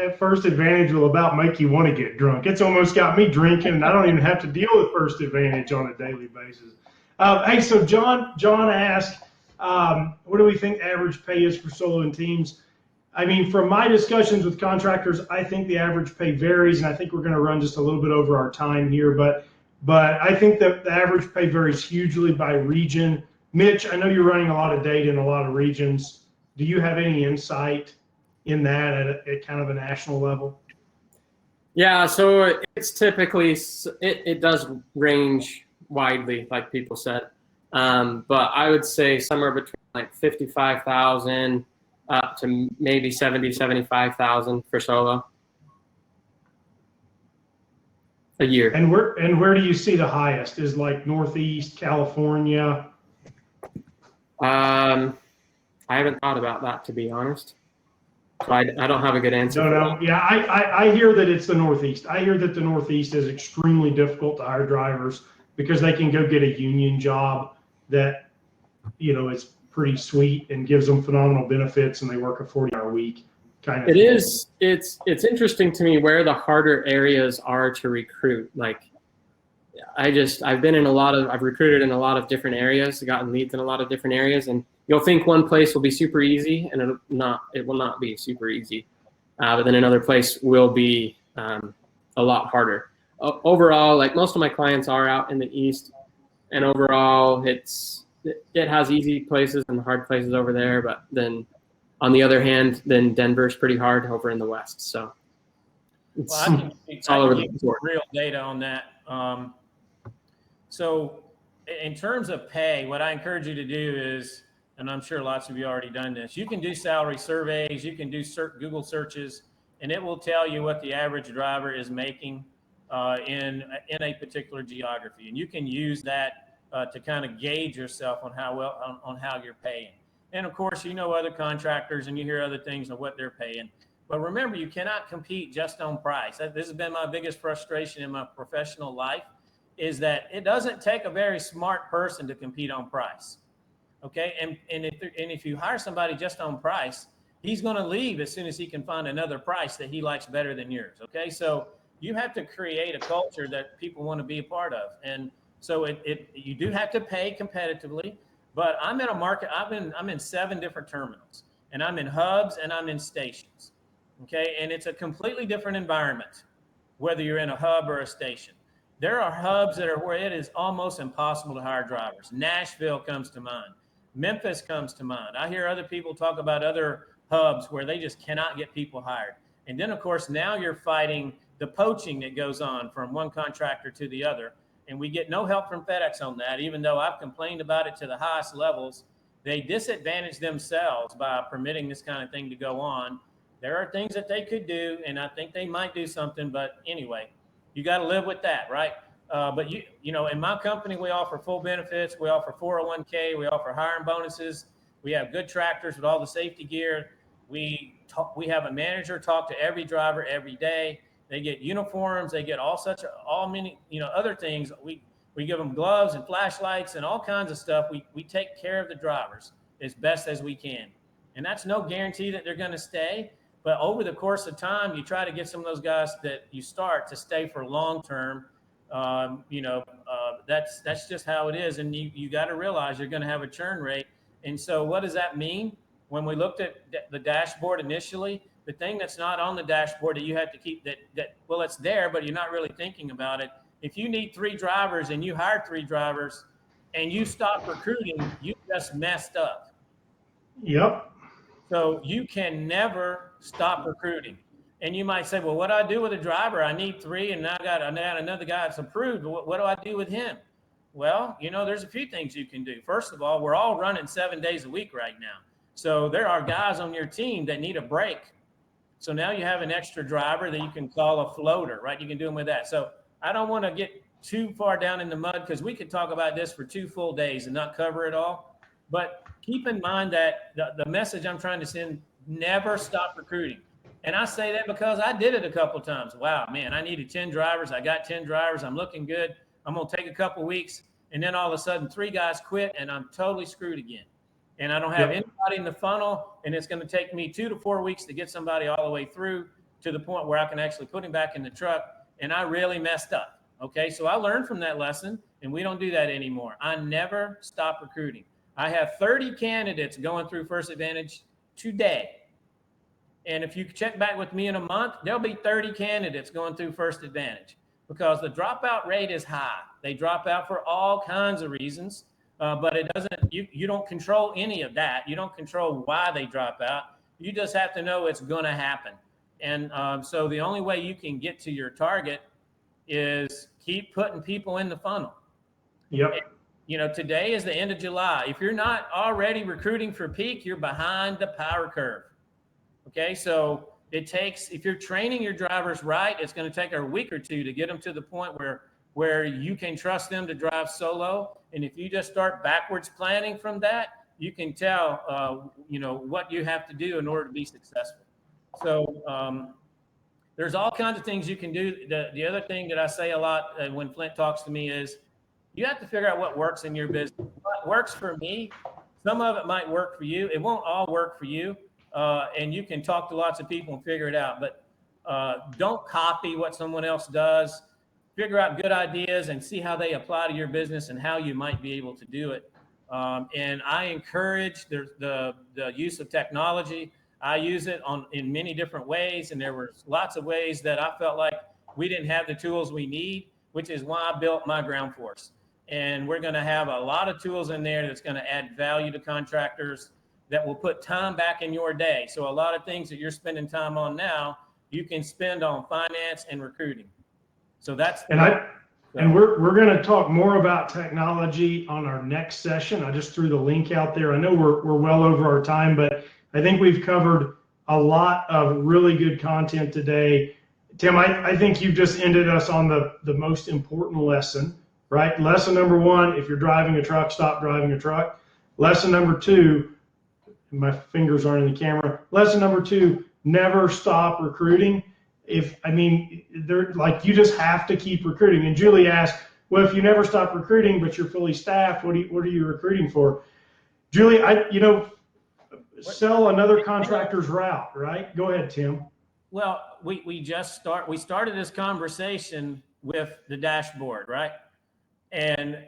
at First Advantage will about make you want to get drunk. It's almost got me drinking, and I don't even have to deal with First Advantage on a daily basis. Hey, so John asked, what do we think average pay is for solo and teams? I mean, from my discussions with contractors, I think the average pay varies, and I think we're going to run just a little bit over our time here, but I think that the average pay varies hugely by region. Mitch, I know you're running a lot of data in a lot of regions. Do you have any insight in that at kind of a national level? Yeah, so it's typically, it does range widely, like people said. But I would say somewhere between like 55,000 up to maybe 75,000 for solo a year. And where do you see the highest? Is like Northeast, California? I haven't thought about that, to be honest. So I don't have a good answer. No. Yeah, I hear that it's the Northeast. I hear that the Northeast is extremely difficult to hire drivers because they can go get a union job that, is pretty sweet and gives them phenomenal benefits, and they work a 40-hour week kind of It thing. is. It's interesting to me where the harder areas are to recruit. Like, I've recruited in a lot of different areas, gotten leads in a lot of different areas, and you'll think one place will be super easy, and it will not be super easy. But then another place will be a lot harder. Overall, like most of my clients are out in the East, and overall it has easy places and hard places over there. But then on the other hand, then Denver's pretty hard over in the West. So Well, I can all over give the you board. real data on that. So in terms of pay, what I encourage you to do is, and I'm sure lots of you already done this, you can do salary surveys, you can do Google searches, and it will tell you what the average driver is making in a particular geography. And you can use that to kind of gauge yourself on how you're paying. And of course, you know other contractors and you hear other things of what they're paying. But remember, you cannot compete just on price. This has been my biggest frustration in my professional life, is that it doesn't take a very smart person to compete on price. Okay, and if you hire somebody just on price, he's going to leave as soon as he can find another price that he likes better than yours. Okay, so you have to create a culture that people want to be a part of, and so you do have to pay competitively. But I'm in a market. I'm in 7 different terminals, and I'm in hubs and I'm in stations. Okay, and it's a completely different environment, whether you're in a hub or a station. There are hubs that are where it is almost impossible to hire drivers. Nashville comes to mind. Memphis comes to mind. I hear other people talk about other hubs where they just cannot get people hired. And then, of course, now you're fighting the poaching that goes on from one contractor to the other. And we get no help from FedEx on that, even though I've complained about it to the highest levels. They disadvantage themselves by permitting this kind of thing to go on. There are things that they could do, and I think they might do something. But anyway, you got to live with that, right? But you know, in my company, we offer full benefits. We offer 401k. We offer hiring bonuses. We have good tractors with all the safety gear. We have a manager talk to every driver every day. They get uniforms. They get many other things. We give them gloves and flashlights and all kinds of stuff. We take care of the drivers as best as we can, and that's no guarantee that they're going to stay. But over the course of time, you try to get some of those guys that you start to stay for long term. That's just how it is. And you got to realize you're going to have a churn rate. And so what does that mean? When we looked at the dashboard initially, the thing that's not on the dashboard that you have to keep well, it's there, but you're not really thinking about it. If you need 3 drivers and you hire 3 drivers and you stop recruiting, you just messed up. Yep. So you can never stop recruiting. And you might say, well, what do I do with a driver? I need 3 and I got another guy that's approved. What do I do with him? Well, there's a few things you can do. First of all, we're all running 7 days a week right now. So there are guys on your team that need a break. So now you have an extra driver that you can call a floater, right? You can do them with that. So I don't want to get too far down in the mud because we could talk about this for 2 full days and not cover it all. But keep in mind that the message I'm trying to send, never stop recruiting. And I say that because I did it a couple of times. Wow, man, I needed 10 drivers. I got 10 drivers. I'm looking good. I'm going to take a couple weeks. And then all of a sudden 3 guys quit and I'm totally screwed again. And I don't have anybody in the funnel. And it's going to take me 2 to 4 weeks to get somebody all the way through to the point where I can actually put him back in the truck. And I really messed up. Okay, so I learned from that lesson and we don't do that anymore. I never stop recruiting. I have 30 candidates going through First Advantage today. And if you check back with me in a month, there'll be 30 candidates going through First Advantage because the dropout rate is high. They drop out for all kinds of reasons, but it doesn't, you don't control any of that. You don't control why they drop out. You just have to know it's going to happen. And so the only way you can get to your target is keep putting people in the funnel. Yep. And, today is the end of July. If you're not already recruiting for peak, you're behind the power curve. Okay, so if you're training your drivers right, it's going to take a week or 2 to get them to the point where you can trust them to drive solo. And if you just start backwards planning from that, you can tell, what you have to do in order to be successful. So there's all kinds of things you can do. The other thing that I say a lot when Flint talks to me is you have to figure out what works in your business. What works for me, some of it might work for you. It won't all work for you. And you can talk to lots of people and figure it out, but don't copy what someone else does. Figure out good ideas and see how they apply to your business and how you might be able to do it. And I encourage the use of technology. I use it in many different ways, and there were lots of ways that I felt like we didn't have the tools we need, which is why I built my ground force. And we're going to have a lot of tools in there that's going to add value to contractors, that will put time back in your day. So a lot of things that you're spending time on now, you can spend on finance and recruiting. So that's and we're going to talk more about technology on our next session. I just threw the link out there. I know we're well over our time, but I think we've covered a lot of really good content today. Tim, I think you've just ended us on the most important lesson, right? Lesson number 1, if you're driving a truck, stop driving a truck. Lesson number 2, my fingers aren't in the camera. Lesson number 2, never stop recruiting. You just have to keep recruiting. And Julie asked, well, if you never stop recruiting, but you're fully staffed, what are you recruiting for? Julie, sell another contractor's route, right? Go ahead, Tim. Well, we started this conversation with the dashboard, right? And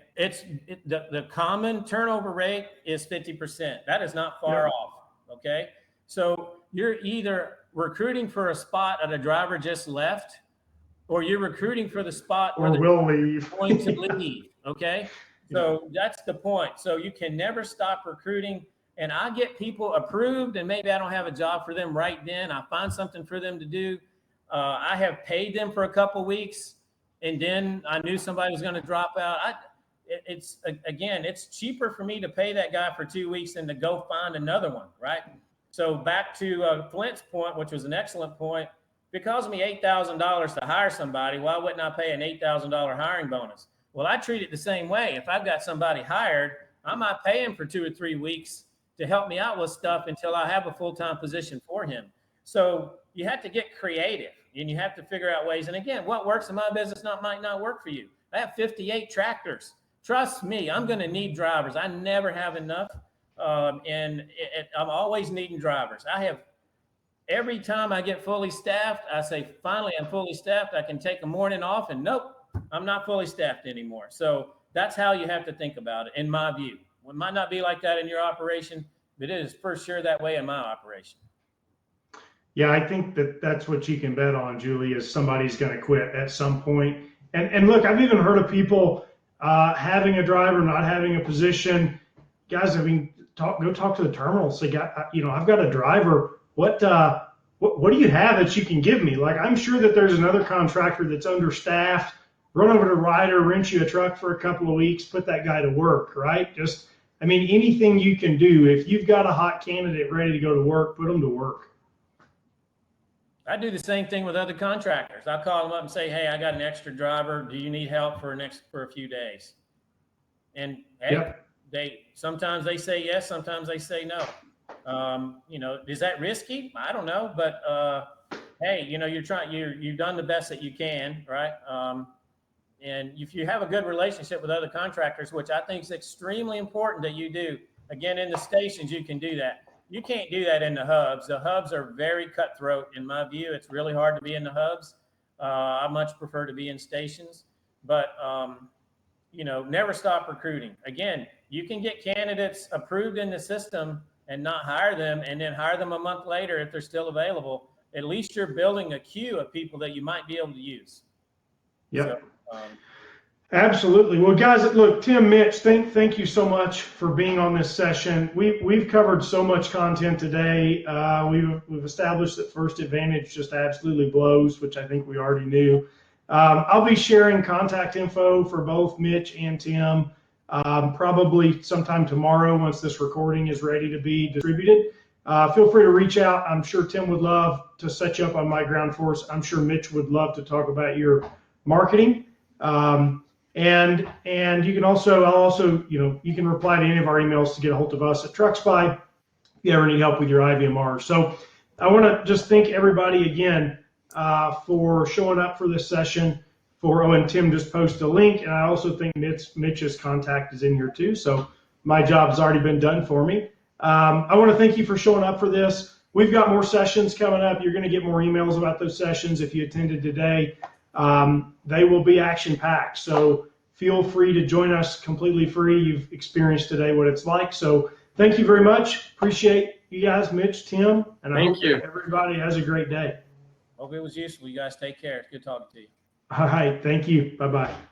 the common turnover rate is 50%. That is not far off, okay? So you're either recruiting for a spot that a driver just left, or you're recruiting for the spot where will leave. Going to leave, okay? So that's the point. So you can never stop recruiting. And I get people approved, and maybe I don't have a job for them right then. I find something for them to do. I have paid them for a couple weeks, and then I knew somebody was going to drop out. It's cheaper for me to pay that guy for 2 weeks than to go find another one, right? So back to Flint's point, which was an excellent point, if it costs me $8,000 to hire somebody, why wouldn't I pay an $8,000 hiring bonus? Well, I treat it the same way. If I've got somebody hired, I might pay him for 2 or 3 weeks to help me out with stuff until I have a full-time position for him. So you have to get creative, and you have to figure out ways. And again, what works in my business might not work for you. I have 58 tractors. Trust me, I'm going to need drivers. I never have enough. I'm always needing drivers. Every time I get fully staffed, I say, finally, I'm fully staffed. I can take a morning off, and nope, I'm not fully staffed anymore. So that's how you have to think about it, in my view. It might not be like that in your operation, but it is for sure that way in my operation. Yeah, I think that's what you can bet on, Julie, is somebody's going to quit at some point. And look, I've even heard of people having a driver, not having a position. Guys, go talk to the terminal. Say, I've got a driver. What do you have that you can give me? Like, I'm sure that there's another contractor that's understaffed. Run over to Ryder, rent you a truck for a couple of weeks, put that guy to work, right? Anything you can do. If you've got a hot candidate ready to go to work, put them to work. I do the same thing with other contractors. I call them up and say, hey, I got an extra driver. Do you need help for a few days? And sometimes they say yes, sometimes they say no. Is that risky? I don't know, but hey, you've done the best that you can, right? And if you have a good relationship with other contractors, which I think is extremely important that you do, again, in the stations, you can do that. You can't do that in the hubs. The hubs are very cutthroat, in my view. It's really hard to be in the hubs. I much prefer to be in stations, but, never stop recruiting. Again, you can get candidates approved in the system and not hire them, and then hire them a month later if they're still available. At least you're building a queue of people that you might be able to use. Yep. Absolutely. Well, guys, look, Tim, Mitch, thank you so much for being on this session. We've covered so much content today. We've established that First Advantage just absolutely blows, which I think we already knew. I'll be sharing contact info for both Mitch and Tim probably sometime tomorrow once this recording is ready to be distributed. Feel free to reach out. I'm sure Tim would love to set you up on my ground force. I'm sure Mitch would love to talk about your marketing. And you can you can reply to any of our emails to get a hold of us at TruckSpy if you ever need help with your IVMR. So I want to just thank everybody again for showing up for this session. And Tim just posted a link, and I also think Mitch's contact is in here too. So my job has already been done for me. I want to thank you for showing up for this. We've got more sessions coming up. You're going to get more emails about those sessions if you attended today. They will be action-packed, so feel free to join us completely free. You've experienced today what it's like. So thank you very much. Appreciate you guys, Mitch, Tim, and I hope everybody has a great day. Hope it was useful. You guys take care. It's good talking to you. All right. Thank you. Bye-bye.